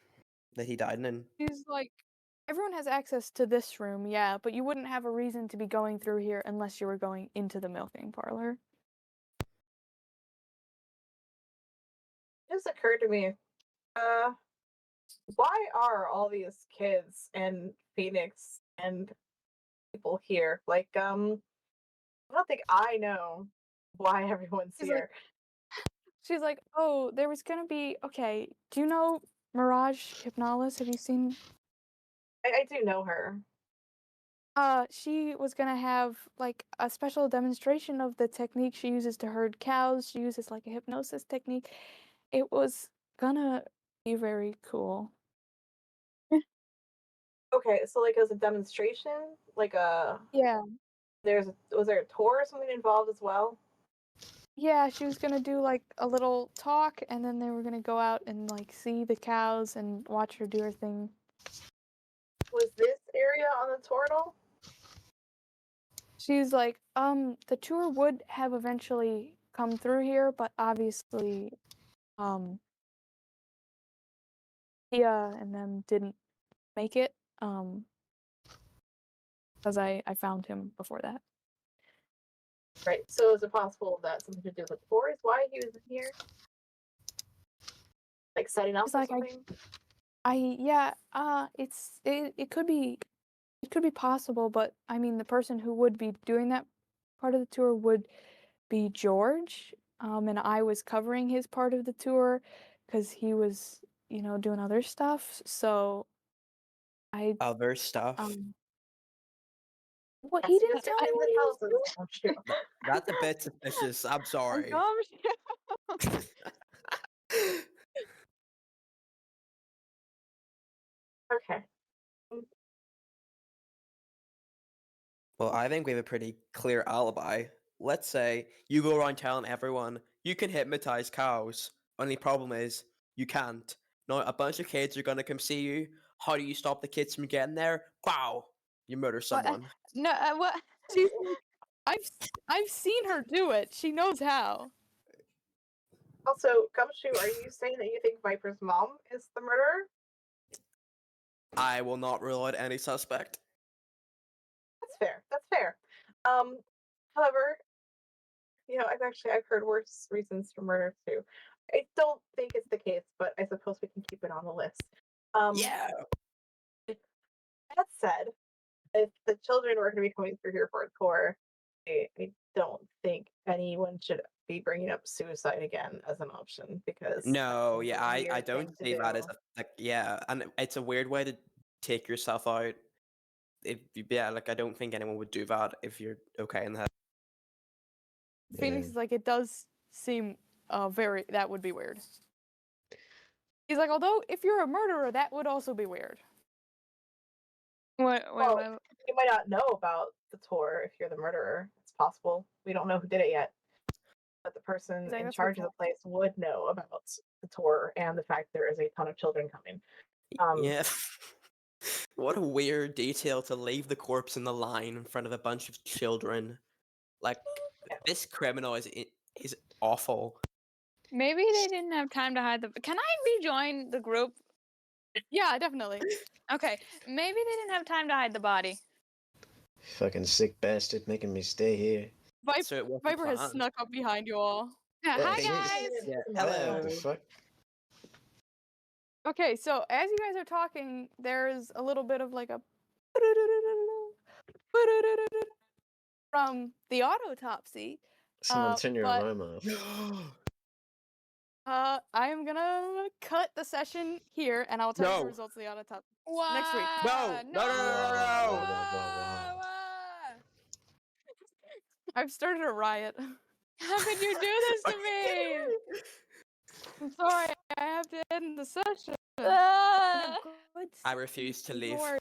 that he died in? He's like, everyone has access to this room, yeah, but you wouldn't have a reason to be going through here unless you were going into the milking parlor. It just occurred to me, why are all these kids and Phoenix and people here? Like, I don't think I know why everyone's He's here. like, she's like, oh, there was gonna be, okay, do you know Mirage HYPNALIS? Have you seen? I do know her. She was gonna have like a special demonstration of the technique she uses to herd cows. She uses like a hypnosis technique. It was gonna be very cool. Okay, so like as a demonstration, like Yeah. was there a tour or something involved as well? Yeah, she was gonna do like a little talk and then they were gonna go out and like see the cows and watch her do her thing. Was this area on the tour at all? She's like, the tour would have eventually come through here, but obviously, Tia and them didn't make it, because I found him before that. Right. So is it possible that something to do with the tour is why he was in here? Like setting up It's or like something? it could be possible, but I mean the person who would be doing that part of the tour would be George, and I was covering his part of the tour because he was, doing other stuff. So I Other stuff. what Yes, he you didn't have to, tell me I what he tell was us this doing. stuff, too. That's a bit suspicious. I'm Oh sorry. gosh. Okay. Well, I think we have a pretty clear alibi. Let's say you go around telling everyone you can hypnotize cows. Only problem is you can't. Now a bunch of kids are gonna come see you. How do you stop the kids from getting there? Wow, you murder What? someone. No, what? She's I've seen her do it. She knows how. Also, Gumshoe, are you saying that you think Viper's mom is the murderer? I will not rule out any suspect. That's fair. That's fair. However, I've heard worse reasons for murder too. I don't think it's the case, but I suppose we can keep it on the list. Yeah. That said, if the children were going to be coming through here for a tour, I don't think anyone should be bringing up suicide again as an option because No, that's a yeah, I weird don't thing to see that as do. yeah, and it's a weird way to take yourself out. I don't think anyone would do that if you're okay in the head. Phoenix Yeah. is like, it does seem that would be weird. He's like, although if you're a murderer, that would also be weird. Wait, Well, wait. you might not know about the tour if you're the murderer. It's possible. We don't know who did it yet. But the person Exactly, in that's a good charge of the place would know about the tour and the fact there is a ton of children coming. Yeah. What a weird detail to leave the corpse in the line in front of a bunch of children. Like, this criminal is awful. Maybe they didn't have time to hide the. Can I rejoin the group? Yeah, definitely. Okay, maybe they didn't have time to hide the body. Fucking sick bastard making me stay here. So it wasn't Viper has planned. snuck up behind you all. Yeah, Well, hi they- guys. Yeah, What the hello. fuck? Okay, so as you guys are talking, there's a little bit of like a from the autopsy. Someone turn your but- alarm off. I am gonna cut the session here, and I'll tell you the No. results of the autopsy. Wow. Next week. No, no, no, no, no, Wow. I've started a riot. How could you do this to me? I'm sorry, I have to end the session. Ah. Good I refuse to leave. Lord.